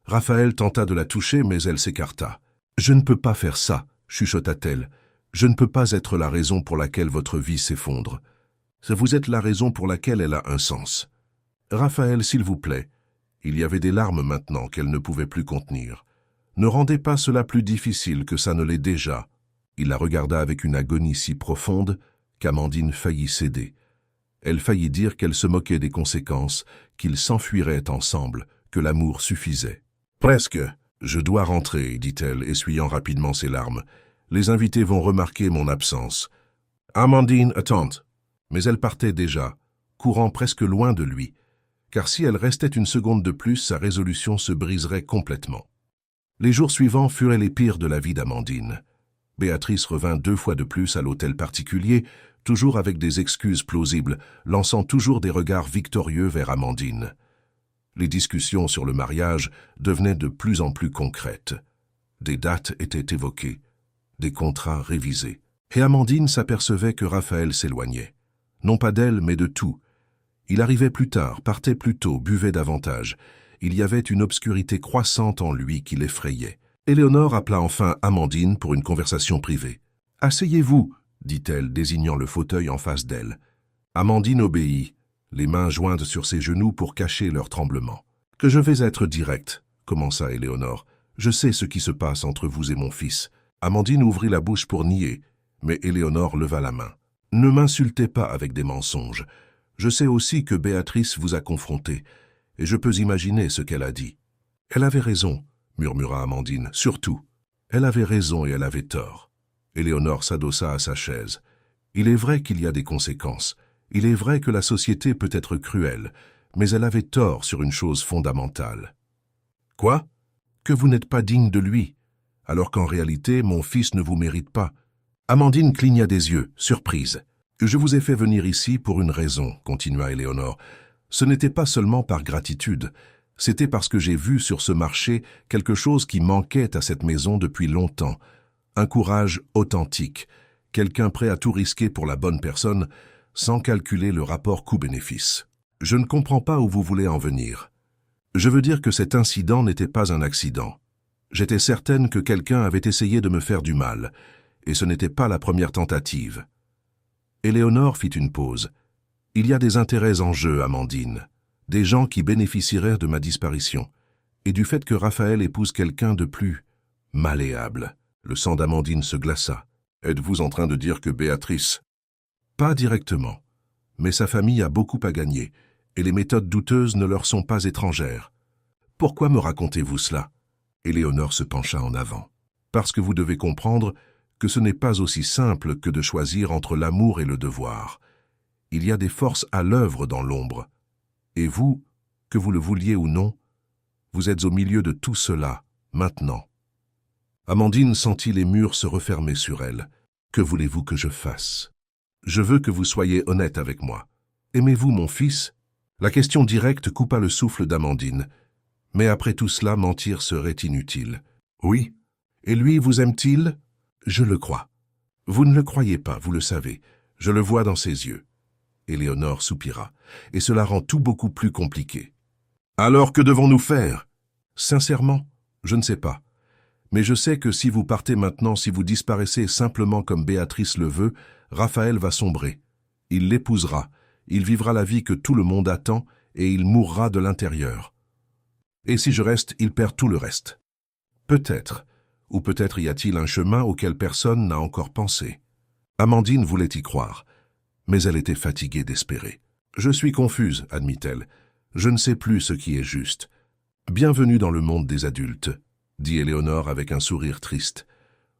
Raphaël tenta de la toucher, mais elle s'écarta. « Je ne peux pas faire ça, » chuchota-t-elle. « Je ne peux pas être la raison pour laquelle votre vie s'effondre. Vous êtes la raison pour laquelle elle a un sens. Raphaël, s'il vous plaît. » Il y avait des larmes maintenant qu'elle ne pouvait plus contenir. « Ne rendez pas cela plus difficile que ça ne l'est déjà. » Il la regarda avec une agonie si profonde qu'Amandine faillit céder. Elle faillit dire qu'elle se moquait des conséquences, qu'ils s'enfuiraient ensemble, que l'amour suffisait. « Presque. Je dois rentrer, » dit-elle, essuyant rapidement ses larmes. « Les invités vont remarquer mon absence. »« Amandine, attends. » Mais elle partait déjà, courant presque loin de lui, car si elle restait une seconde de plus, sa résolution se briserait complètement. Les jours suivants furent les pires de la vie d'Amandine. Béatrice revint 2 fois de plus à l'hôtel particulier, toujours avec des excuses plausibles, lançant toujours des regards victorieux vers Amandine. Les discussions sur le mariage devenaient de plus en plus concrètes. Des dates étaient évoquées, des contrats révisés. Et Amandine s'apercevait que Raphaël s'éloignait. Non pas d'elle, mais de tout. Il arrivait plus tard, partait plus tôt, buvait davantage. Il y avait une obscurité croissante en lui qui l'effrayait. Éléonore appela enfin Amandine pour une conversation privée. « Asseyez-vous » dit-elle, désignant le fauteuil en face d'elle. Amandine obéit, les mains jointes sur ses genoux pour cacher leur tremblement. « Que je vais être directe, » commença Éléonore. « Je sais ce qui se passe entre vous et mon fils. » Amandine ouvrit la bouche pour nier, mais Éléonore leva la main. « Ne m'insultez pas avec des mensonges. Je sais aussi que Béatrice vous a confronté, et je peux imaginer ce qu'elle a dit. »« Elle avait raison, » murmura Amandine, « surtout. Elle avait raison et elle avait tort. » Éléonore s'adossa à sa chaise. « Il est vrai qu'il y a des conséquences. Il est vrai que la société peut être cruelle, mais elle avait tort sur une chose fondamentale. »« Quoi ? Que vous n'êtes pas digne de lui, alors qu'en réalité, mon fils ne vous mérite pas. » Amandine cligna des yeux, surprise. « Je vous ai fait venir ici pour une raison, » continua Éléonore. « Ce n'était pas seulement par gratitude. C'était parce que j'ai vu sur ce marché quelque chose qui manquait à cette maison depuis longtemps. Un courage authentique, quelqu'un prêt à tout risquer pour la bonne personne, sans calculer le rapport coût-bénéfice. Je ne comprends pas où vous voulez en venir. Je veux dire que cet incident n'était pas un accident. J'étais certaine que quelqu'un avait essayé de me faire du mal, et ce n'était pas la première tentative. » Éléonore fit une pause. « Il y a des intérêts en jeu, Amandine. Des gens qui bénéficieraient de ma disparition, et du fait que Raphaël épouse quelqu'un de plus malléable. » Le sang d'Amandine se glaça. « Êtes-vous en train de dire que Béatrice... » « Pas directement, mais sa famille a beaucoup à gagner, et les méthodes douteuses ne leur sont pas étrangères. Pourquoi me racontez-vous cela ?» Éléonore se pencha en avant. « Parce que vous devez comprendre que ce n'est pas aussi simple que de choisir entre l'amour et le devoir. Il y a des forces à l'œuvre dans l'ombre. Et vous, que vous le vouliez ou non, vous êtes au milieu de tout cela, maintenant. » Amandine sentit les murs se refermer sur elle. « Que voulez-vous que je fasse ? Je veux que vous soyez honnête avec moi. Aimez-vous mon fils ?» La question directe coupa le souffle d'Amandine. Mais après tout cela, mentir serait inutile. « Oui. Et lui, vous aime-t-il ? Je le crois. Vous ne le croyez pas, vous le savez. Je le vois dans ses yeux. Éléonore soupira, et cela rend tout beaucoup plus compliqué. Alors que devons-nous faire? Sincèrement, je ne sais pas. Mais je sais que si vous partez maintenant, si vous disparaissez simplement comme Béatrice le veut, Raphaël va sombrer. Il l'épousera, il vivra la vie que tout le monde attend, et il mourra de l'intérieur. Et si je reste, il perd tout le reste. Peut-être, ou peut-être y a-t-il un chemin auquel personne n'a encore pensé. Amandine voulait y croire, mais elle était fatiguée d'espérer. « Je suis confuse, admit-elle. Je ne sais plus ce qui est juste. Bienvenue dans le monde des adultes, dit Éléonore avec un sourire triste,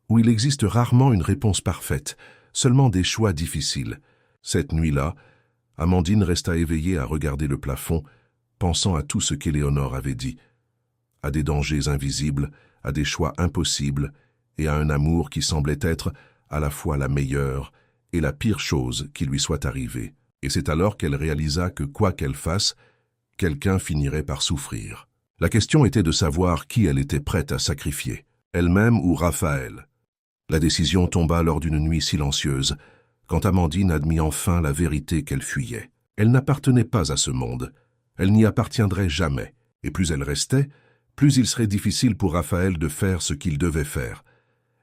où il existe rarement une réponse parfaite, seulement des choix difficiles. Cette nuit-là, Amandine resta éveillée à regarder le plafond, pensant à tout ce qu'Éléonore avait dit, à des dangers invisibles, à des choix impossibles, et à un amour qui semblait être à la fois la meilleure et la pire chose qui lui soit arrivée. Et c'est alors qu'elle réalisa que quoi qu'elle fasse, quelqu'un finirait par souffrir. La question était de savoir qui elle était prête à sacrifier, elle-même ou Raphaël. La décision tomba lors d'une nuit silencieuse, quand Amandine admit enfin la vérité qu'elle fuyait. Elle n'appartenait pas à ce monde, elle n'y appartiendrait jamais, et plus elle restait, plus il serait difficile pour Raphaël de faire ce qu'il devait faire.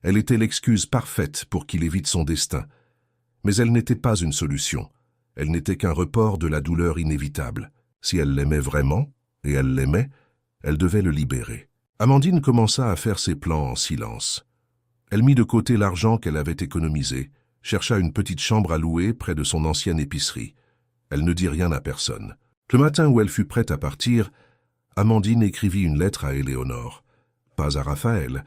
Elle était l'excuse parfaite pour qu'il évite son destin. Mais elle n'était pas une solution, elle n'était qu'un report de la douleur inévitable. Si elle l'aimait vraiment, et elle l'aimait, elle devait le libérer. Amandine commença à faire ses plans en silence. Elle mit de côté l'argent qu'elle avait économisé, chercha une petite chambre à louer près de son ancienne épicerie. Elle ne dit rien à personne. Le matin où elle fut prête à partir, Amandine écrivit une lettre à Éléonore. Pas à Raphaël.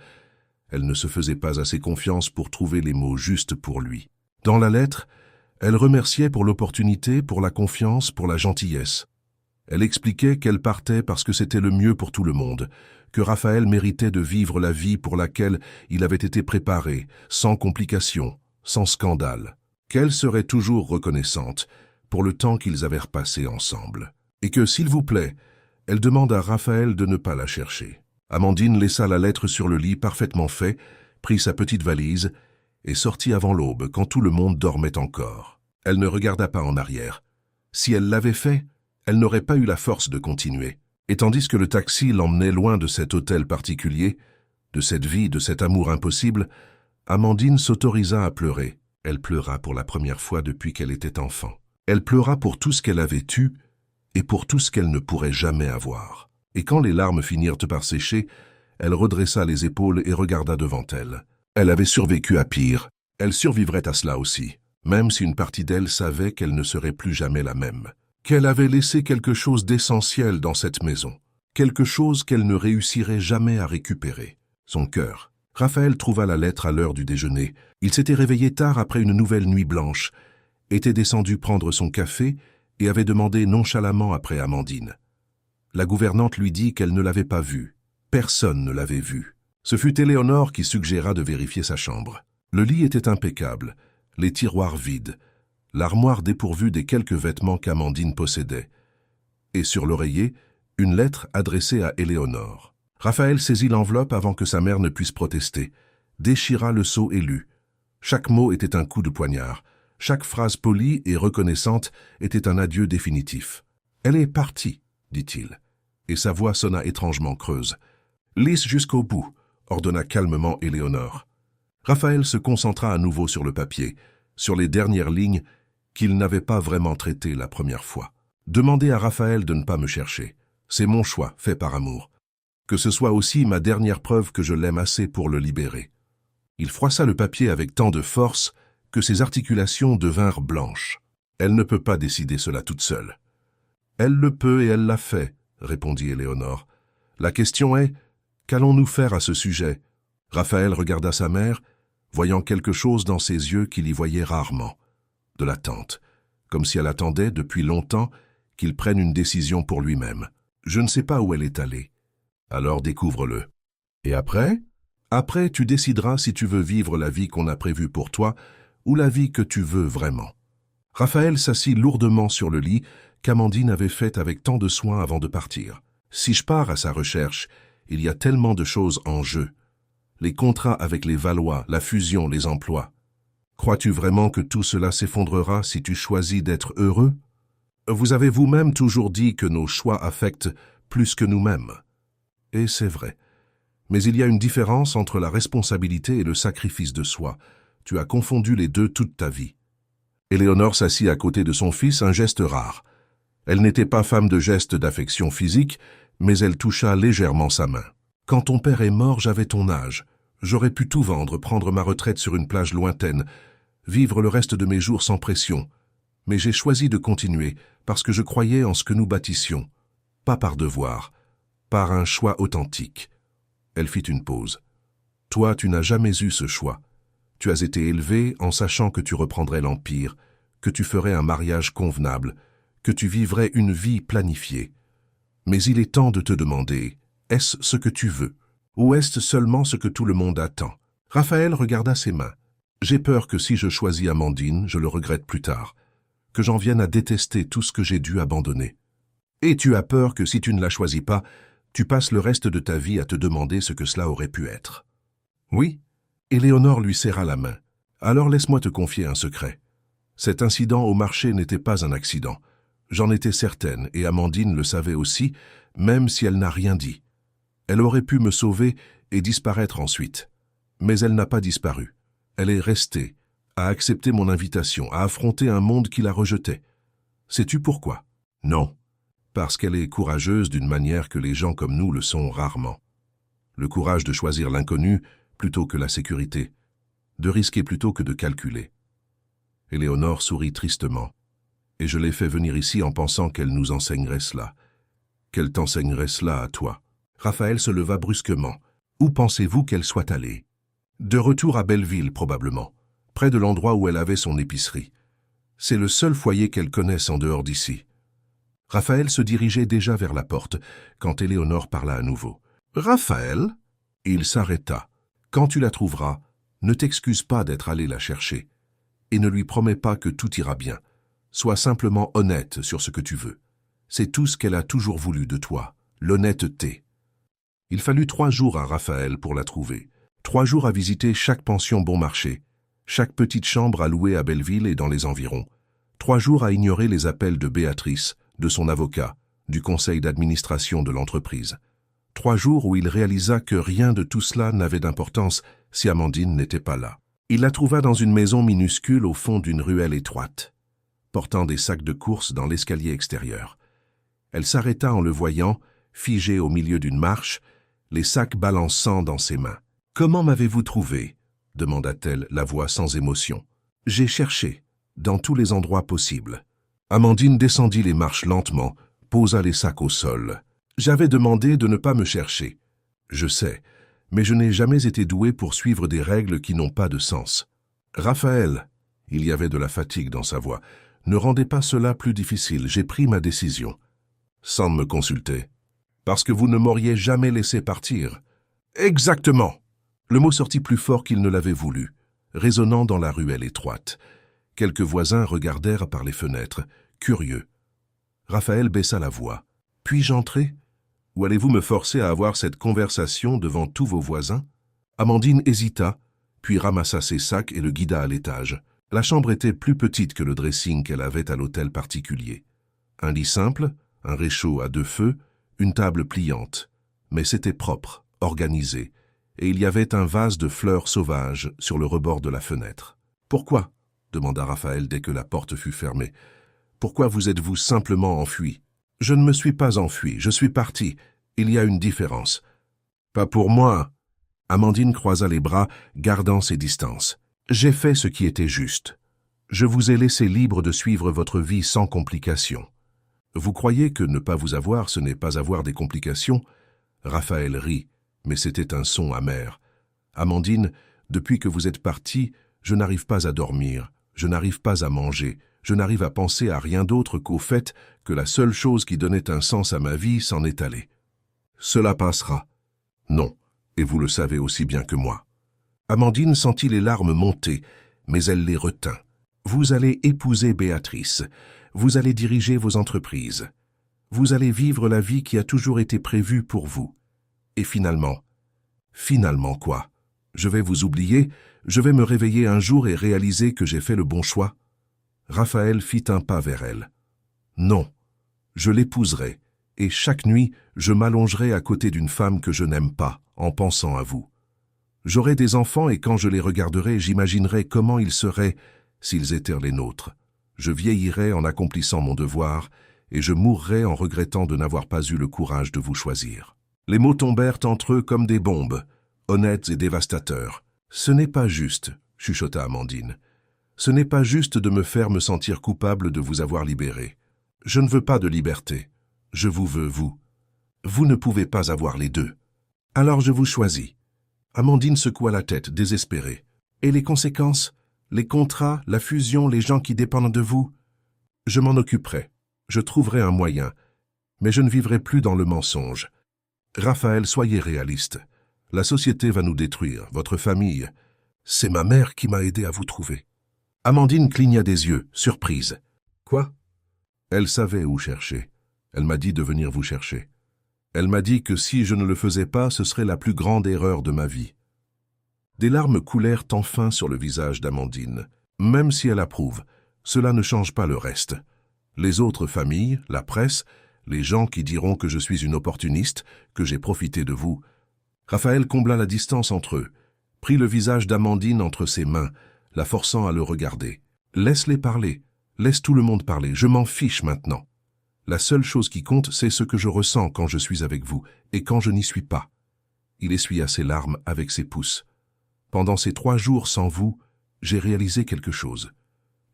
Elle ne se faisait pas assez confiance pour trouver les mots justes pour lui. Dans la lettre, elle remerciait pour l'opportunité, pour la confiance, pour la gentillesse. Elle expliquait qu'elle partait parce que c'était le mieux pour tout le monde, que Raphaël méritait de vivre la vie pour laquelle il avait été préparé, sans complications, sans scandale, qu'elle serait toujours reconnaissante pour le temps qu'ils avaient repassé ensemble, et que, s'il vous plaît, elle demande à Raphaël de ne pas la chercher. Amandine laissa la lettre sur le lit parfaitement fait, prit sa petite valise et sortit avant l'aube quand tout le monde dormait encore. Elle ne regarda pas en arrière. Si elle l'avait fait, elle n'aurait pas eu la force de continuer. Et tandis que le taxi l'emmenait loin de cet hôtel particulier, de cette vie, de cet amour impossible, Amandine s'autorisa à pleurer. Elle pleura pour la première fois depuis qu'elle était enfant. Elle pleura pour tout ce qu'elle avait eu et pour tout ce qu'elle ne pourrait jamais avoir. Et quand les larmes finirent par sécher, elle redressa les épaules et regarda devant elle. Elle avait survécu à pire. Elle survivrait à cela aussi, même si une partie d'elle savait qu'elle ne serait plus jamais la même. Qu'elle avait laissé quelque chose d'essentiel dans cette maison, quelque chose qu'elle ne réussirait jamais à récupérer, son cœur. Raphaël trouva la lettre à l'heure du déjeuner. Il s'était réveillé tard après une nouvelle nuit blanche, était descendu prendre son café et avait demandé nonchalamment après Amandine. La gouvernante lui dit qu'elle ne l'avait pas vue. Personne ne l'avait vue. Ce fut Éléonore qui suggéra de vérifier sa chambre. Le lit était impeccable, les tiroirs vides, l'armoire dépourvue des quelques vêtements qu'Amandine possédait, et sur l'oreiller, une lettre adressée à Éléonore. Raphaël saisit l'enveloppe avant que sa mère ne puisse protester, déchira le sceau et lut. Chaque mot était un coup de poignard, chaque phrase polie et reconnaissante était un adieu définitif. « Elle est partie », dit-il, et sa voix sonna étrangement creuse. « Lise jusqu'au bout », ordonna calmement Éléonore. Raphaël se concentra à nouveau sur le papier, sur les dernières lignes qu'il n'avait pas vraiment traitées la première fois. « Demandez à Raphaël de ne pas me chercher. C'est mon choix, fait par amour. Que ce soit aussi ma dernière preuve que je l'aime assez pour le libérer. » Il froissa le papier avec tant de force que ses articulations devinrent blanches. « Elle ne peut pas décider cela toute seule. »« Elle le peut et elle l'a fait, » répondit Éléonore. « La question est, qu'allons-nous faire à ce sujet ?» Raphaël regarda sa mère, voyant quelque chose dans ses yeux qu'il y voyait rarement. De l'attente, comme si elle attendait depuis longtemps qu'il prenne une décision pour lui-même. « Je ne sais pas où elle est allée. » Alors découvre-le. Et après ? Après, tu décideras si tu veux vivre la vie qu'on a prévue pour toi ou la vie que tu veux vraiment. Raphaël s'assit lourdement sur le lit qu'Amandine avait fait avec tant de soin avant de partir. Si je pars à sa recherche, il y a tellement de choses en jeu. les contrats avec les Valois, la fusion, les emplois. Crois-tu vraiment que tout cela s'effondrera si tu choisis d'être heureux? Vous avez vous-même toujours dit que nos choix affectent plus que nous-mêmes. Et c'est vrai. Mais il y a une différence entre la responsabilité et le sacrifice de soi. Tu as confondu les deux toute ta vie. Éléonore s'assit à côté de son fils, un geste rare. Elle n'était pas femme de gestes d'affection physique, mais elle toucha légèrement sa main. « Quand ton père est mort, j'avais ton âge. J'aurais pu tout vendre, prendre ma retraite sur une plage lointaine, vivre le reste de mes jours sans pression. Mais j'ai choisi de continuer, parce que je croyais en ce que nous bâtissions. Pas par devoir, par un choix authentique. » Elle fit une pause. « Toi, tu n'as jamais eu ce choix. Tu as été élevé en sachant que tu reprendrais l'Empire, que tu ferais un mariage convenable, que tu vivrais une vie planifiée. Mais il est temps de te demander, est-ce ce que tu veux, ou est-ce seulement ce que tout le monde attend? » Raphaël regarda ses mains. « J'ai peur que si je choisis Amandine, je le regrette plus tard, que j'en vienne à détester tout ce que j'ai dû abandonner. Et tu as peur que si tu ne la choisis pas, tu passes le reste de ta vie à te demander ce que cela aurait pu être. » Oui. Éléonore lui serra la main. « Alors laisse-moi te confier un secret. Cet incident au marché n'était pas un accident. J'en étais certaine, et Amandine le savait aussi, même si elle n'a rien dit. Elle aurait pu me sauver et disparaître ensuite. Mais elle n'a pas disparu. Elle est restée, a accepté mon invitation, a affronté un monde qui la rejetait. Sais-tu pourquoi? Non. Parce qu'elle est courageuse d'une manière que les gens comme nous le sont rarement. Le courage de choisir l'inconnu plutôt que la sécurité, de risquer plutôt que de calculer. » Éléonore sourit tristement. « Et je l'ai fait venir ici en pensant qu'elle nous enseignerait cela. Qu'elle t'enseignerait cela à toi. » Raphaël se leva brusquement. « Où pensez-vous qu'elle soit allée? » « De retour à Belleville, probablement, près de l'endroit où elle avait son épicerie. C'est le seul foyer qu'elle connaisse en dehors d'ici. » Raphaël se dirigeait déjà vers la porte, quand Éléonore parla à nouveau. « Raphaël ?» Il s'arrêta. « Quand tu la trouveras, ne t'excuse pas d'être allé la chercher, et ne lui promets pas que tout ira bien. Sois simplement honnête sur ce que tu veux. C'est tout ce qu'elle a toujours voulu de toi, l'honnêteté. » Il fallut 3 jours à Raphaël pour la trouver. 3 jours à visiter chaque pension bon marché, chaque petite chambre à louer à Belleville et dans les environs. 3 jours à ignorer les appels de Béatrice, de son avocat, du conseil d'administration de l'entreprise. 3 jours où il réalisa que rien de tout cela n'avait d'importance si Amandine n'était pas là. Il la trouva dans une maison minuscule au fond d'une ruelle étroite, portant des sacs de courses dans l'escalier extérieur. Elle s'arrêta en le voyant, figé au milieu d'une marche, les sacs balançant dans ses mains. « Comment m'avez-vous trouvé » demanda-t-elle, la voix sans émotion. « J'ai cherché, dans tous les endroits possibles. » Amandine descendit les marches lentement, posa les sacs au sol. « J'avais demandé de ne pas me chercher. Je sais, mais je n'ai jamais été doué pour suivre des règles qui n'ont pas de sens. Raphaël, » il y avait de la fatigue dans sa voix, « ne rendez pas cela plus difficile, j'ai pris ma décision. » Sans me consulter. « Parce que vous ne m'auriez jamais laissé partir. »« Exactement !» Le mot sortit plus fort qu'il ne l'avait voulu, résonnant dans la ruelle étroite. Quelques voisins regardèrent par les fenêtres, curieux. Raphaël baissa la voix. « Puis-je entrer? Ou allez-vous me forcer à avoir cette conversation devant tous vos voisins ?» Amandine hésita, puis ramassa ses sacs et le guida à l'étage. La chambre était plus petite que le dressing qu'elle avait à l'hôtel particulier. Un lit simple, un réchaud à 2 feux, une table pliante. Mais c'était propre, organisé, et il y avait un vase de fleurs sauvages sur le rebord de la fenêtre. « Pourquoi ?» demanda Raphaël dès que la porte fut fermée. « Pourquoi vous êtes-vous simplement enfui ?»« Je ne me suis pas enfui, je suis parti. Il y a une différence. »« Pas pour moi. » Amandine croisa les bras, gardant ses distances. « J'ai fait ce qui était juste. Je vous ai laissé libre de suivre votre vie sans complications. Vous croyez que ne pas vous avoir, ce n'est pas avoir des complications ?» Raphaël rit, mais c'était un son amer. « Amandine, depuis que vous êtes partie, je n'arrive pas à dormir, je n'arrive pas à manger, je n'arrive à penser à rien d'autre qu'au fait que la seule chose qui donnait un sens à ma vie s'en est allée. Cela passera. » Non, et vous le savez aussi bien que moi. Amandine sentit les larmes monter, mais elle les retint. « Vous allez épouser Béatrice, vous allez diriger vos entreprises, vous allez vivre la vie qui a toujours été prévue pour vous. Et finalement quoi? Je vais vous oublier, je vais me réveiller un jour et réaliser que j'ai fait le bon choix. Raphaël fit un pas vers elle. Non, je l'épouserai, et chaque nuit, je m'allongerai à côté d'une femme que je n'aime pas, en pensant à vous. J'aurai des enfants et quand je les regarderai, j'imaginerai comment ils seraient s'ils étaient les nôtres. Je vieillirai en accomplissant mon devoir, et je mourrai en regrettant de n'avoir pas eu le courage de vous choisir. Les mots tombèrent entre eux comme des bombes, honnêtes et dévastateurs. Ce n'est pas juste, chuchota Amandine. Ce n'est pas juste de me faire me sentir coupable de vous avoir libéré. Je ne veux pas de liberté. Je vous veux, vous. Vous ne pouvez pas avoir les deux. Alors je vous choisis. Amandine secoua la tête, désespérée. Et les conséquences? Les contrats, la fusion, les gens qui dépendent de vous? Je m'en occuperai. Je trouverai un moyen. Mais je ne vivrai plus dans le mensonge. Raphaël, soyez réaliste. La société va nous détruire, votre famille. C'est ma mère qui m'a aidé à vous trouver. Amandine cligna des yeux, surprise. Quoi? Elle savait où chercher. Elle m'a dit de venir vous chercher. Elle m'a dit que si je ne le faisais pas, ce serait la plus grande erreur de ma vie. Des larmes coulèrent enfin sur le visage d'Amandine. Même si elle approuve, cela ne change pas le reste. Les autres familles, la presse, les gens qui diront que je suis une opportuniste, que j'ai profité de vous. Raphaël combla la distance entre eux, prit le visage d'Amandine entre ses mains, la forçant à le regarder. Laisse-les parler, laisse tout le monde parler, je m'en fiche maintenant. La seule chose qui compte, c'est ce que je ressens quand je suis avec vous et quand je n'y suis pas. Il essuya ses larmes avec ses pouces. Pendant ces 3 jours sans vous, j'ai réalisé quelque chose.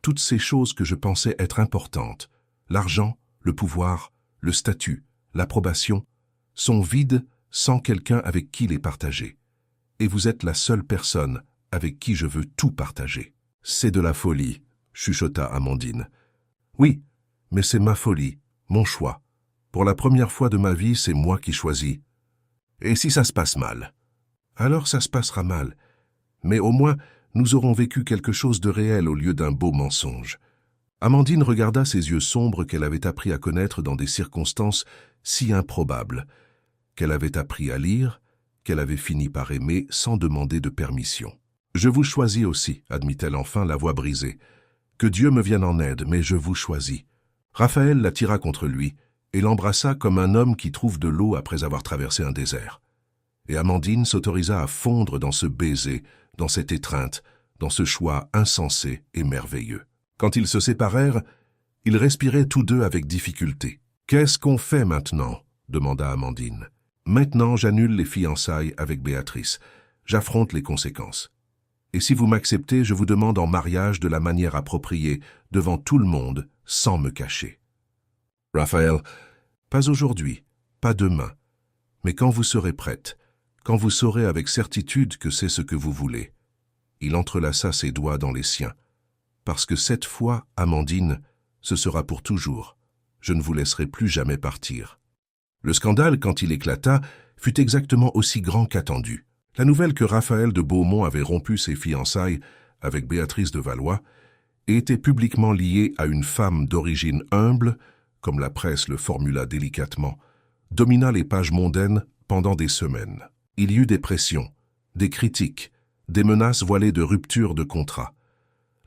Toutes ces choses que je pensais être importantes, l'argent, le pouvoir, le statut, l'approbation, sont vides sans quelqu'un avec qui les partager. Et vous êtes la seule personne avec qui je veux tout partager. C'est de la folie, chuchota Amandine. Oui, mais c'est ma folie, mon choix. Pour la première fois de ma vie, c'est moi qui choisis. Et si ça se passe mal? Alors ça se passera mal. Mais au moins, nous aurons vécu quelque chose de réel au lieu d'un beau mensonge. Amandine regarda ses yeux sombres qu'elle avait appris à connaître dans des circonstances si improbables, qu'elle avait appris à lire, qu'elle avait fini par aimer sans demander de permission. « Je vous choisis aussi », admit-elle enfin, la voix brisée. « Que Dieu me vienne en aide, mais je vous choisis. » Raphaël la tira contre lui et l'embrassa comme un homme qui trouve de l'eau après avoir traversé un désert. Et Amandine s'autorisa à fondre dans ce baiser, dans cette étreinte, dans ce choix insensé et merveilleux. Quand ils se séparèrent, ils respiraient tous deux avec difficulté. « Qu'est-ce qu'on fait maintenant ?» demanda Amandine. « Maintenant, j'annule les fiançailles avec Béatrice. J'affronte les conséquences. Et si vous m'acceptez, je vous demande en mariage de la manière appropriée, devant tout le monde, sans me cacher. » Raphaël, pas aujourd'hui, pas demain, mais quand vous serez prête, quand vous saurez avec certitude que c'est ce que vous voulez. Il entrelaça ses doigts dans les siens. Parce que cette fois, Amandine, ce sera pour toujours. Je ne vous laisserai plus jamais partir. Le scandale, quand il éclata, fut exactement aussi grand qu'attendu. La nouvelle que Raphaël de Beaumont avait rompu ses fiançailles avec Béatrice de Valois et était publiquement liée à une femme d'origine humble, comme la presse le formula délicatement, domina les pages mondaines pendant des semaines. Il y eut des pressions, des critiques, des menaces voilées de rupture de contrat.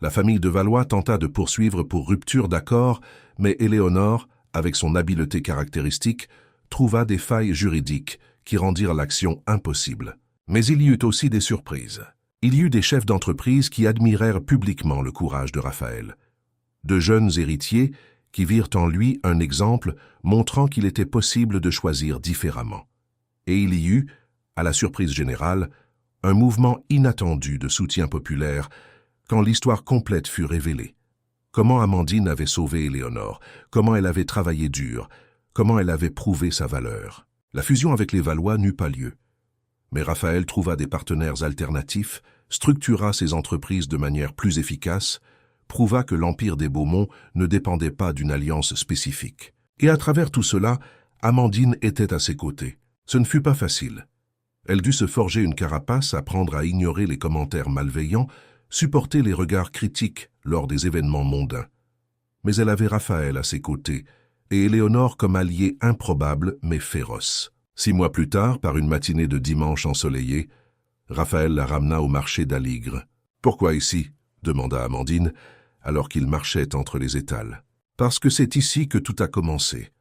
La famille de Valois tenta de poursuivre pour rupture d'accord, mais Éléonore, avec son habileté caractéristique, trouva des failles juridiques qui rendirent l'action impossible. Mais il y eut aussi des surprises. Il y eut des chefs d'entreprise qui admirèrent publiquement le courage de Raphaël. De jeunes héritiers qui virent en lui un exemple montrant qu'il était possible de choisir différemment. Et il y eut, à la surprise générale, un mouvement inattendu de soutien populaire quand l'histoire complète fut révélée. Comment Amandine avait sauvé Éléonore, comment elle avait travaillé dur, comment elle avait prouvé sa valeur. La fusion avec les Valois n'eut pas lieu. Mais Raphaël trouva des partenaires alternatifs, structura ses entreprises de manière plus efficace, prouva que l'empire des Beaumont ne dépendait pas d'une alliance spécifique. Et à travers tout cela, Amandine était à ses côtés. Ce ne fut pas facile. Elle dut se forger une carapace, apprendre à ignorer les commentaires malveillants, supporter les regards critiques lors des événements mondains. Mais elle avait Raphaël à ses côtés, et Éléonore comme allié improbable mais féroce. 6 mois plus tard, par une matinée de dimanche ensoleillé, Raphaël la ramena au marché d'Aligre. « Pourquoi ici ?» demanda Amandine, alors qu'ils marchaient entre les étals. « Parce que c'est ici que tout a commencé.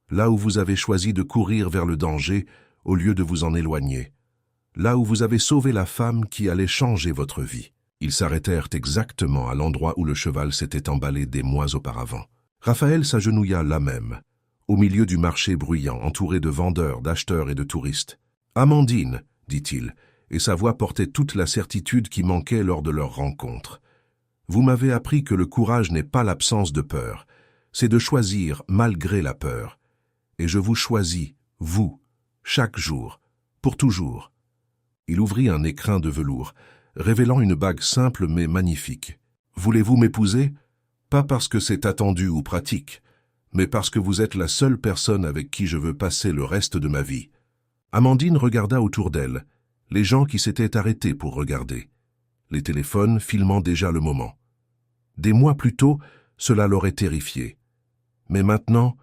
Là où vous avez choisi de courir vers le danger au lieu de vous en éloigner. Là où vous avez sauvé la femme qui allait changer votre vie. » Ils s'arrêtèrent exactement à l'endroit où le cheval s'était emballé des mois auparavant. Raphaël s'agenouilla là même, au milieu du marché bruyant, entouré de vendeurs, d'acheteurs et de touristes. « Amandine, dit-il, et sa voix portait toute la certitude qui manquait lors de leur rencontre. Vous m'avez appris que le courage n'est pas l'absence de peur, c'est de choisir malgré la peur. Et je vous choisis, vous, chaque jour, pour toujours. » Il ouvrit un écrin de velours, révélant une bague simple mais magnifique. « Voulez-vous m'épouser? Pas parce que c'est attendu ou pratique, mais parce que vous êtes la seule personne avec qui je veux passer le reste de ma vie. » Amandine regarda autour d'elle, les gens qui s'étaient arrêtés pour regarder, les téléphones filmant déjà le moment. Des mois plus tôt, cela l'aurait terrifiée. Mais maintenant,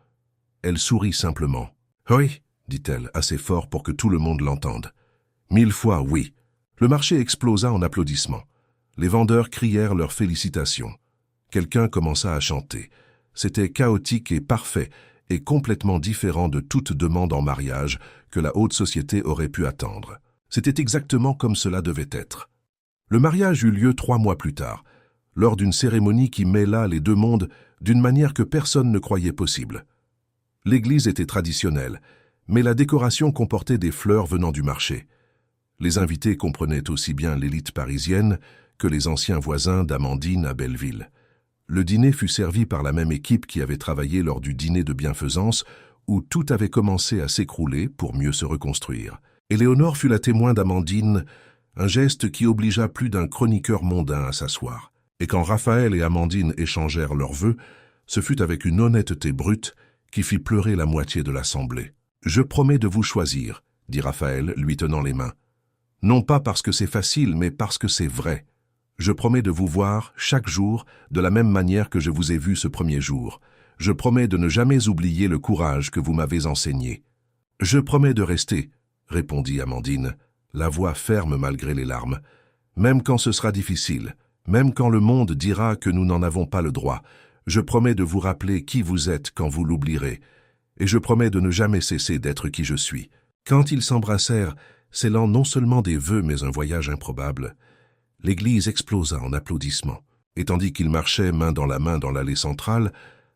elle sourit simplement. « Oui, dit-elle, assez fort pour que tout le monde l'entende. « 1000 fois oui. » Le marché explosa en applaudissements. Les vendeurs crièrent leurs félicitations. Quelqu'un commença à chanter. C'était chaotique et parfait, et complètement différent de toute demande en mariage que la haute société aurait pu attendre. C'était exactement comme cela devait être. Le mariage eut lieu 3 mois plus tard, lors d'une cérémonie qui mêla les deux mondes d'une manière que personne ne croyait possible. L'église était traditionnelle, mais la décoration comportait des fleurs venant du marché. Les invités comprenaient aussi bien l'élite parisienne que les anciens voisins d'Amandine à Belleville. Le dîner fut servi par la même équipe qui avait travaillé lors du dîner de bienfaisance où tout avait commencé à s'écrouler pour mieux se reconstruire. Éléonore fut la témoin d'Amandine, un geste qui obligea plus d'un chroniqueur mondain à s'asseoir. Et quand Raphaël et Amandine échangèrent leurs vœux, ce fut avec une honnêteté brute qui fit pleurer la moitié de l'assemblée. « Je promets de vous choisir, » dit Raphaël, lui tenant les mains. « Non pas parce que c'est facile, mais parce que c'est vrai. Je promets de vous voir chaque jour de la même manière que je vous ai vu ce premier jour. Je promets de ne jamais oublier le courage que vous m'avez enseigné. »« Je promets de rester, » répondit Amandine, la voix ferme malgré les larmes. « Même quand ce sera difficile, même quand le monde dira que nous n'en avons pas le droit, je promets de vous rappeler qui vous êtes quand vous l'oublierez. Et je promets de ne jamais cesser d'être qui je suis. » Quand ils s'embrassèrent, scellant non seulement des vœux mais un voyage improbable, l'église explosa en applaudissements. Et tandis qu'ils marchaient main dans l'allée centrale,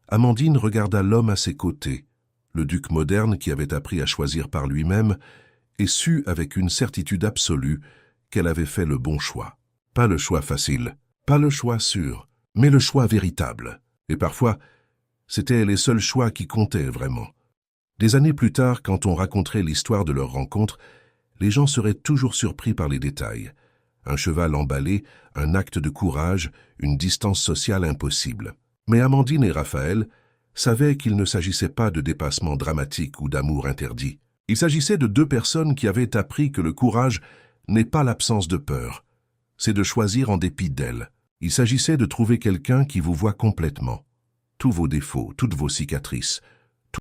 Amandine regarda l'homme à ses côtés, le duc moderne qui avait appris à choisir par lui-même, et sut avec une certitude absolue qu'elle avait fait le bon choix. Pas le choix facile, pas le choix sûr, mais le choix véritable. Et parfois, c'étaient les seuls choix qui comptaient vraiment. Des années plus tard, quand on raconterait l'histoire de leur rencontre, les gens seraient toujours surpris par les détails. Un cheval emballé, un acte de courage, une distance sociale impossible. Mais Amandine et Raphaël savaient qu'il ne s'agissait pas de dépassement dramatique ou d'amour interdit. Il s'agissait de 2 personnes qui avaient appris que le courage n'est pas l'absence de peur. C'est de choisir en dépit d'elle. Il s'agissait de trouver quelqu'un qui vous voit complètement. Tous vos défauts, toutes vos cicatrices,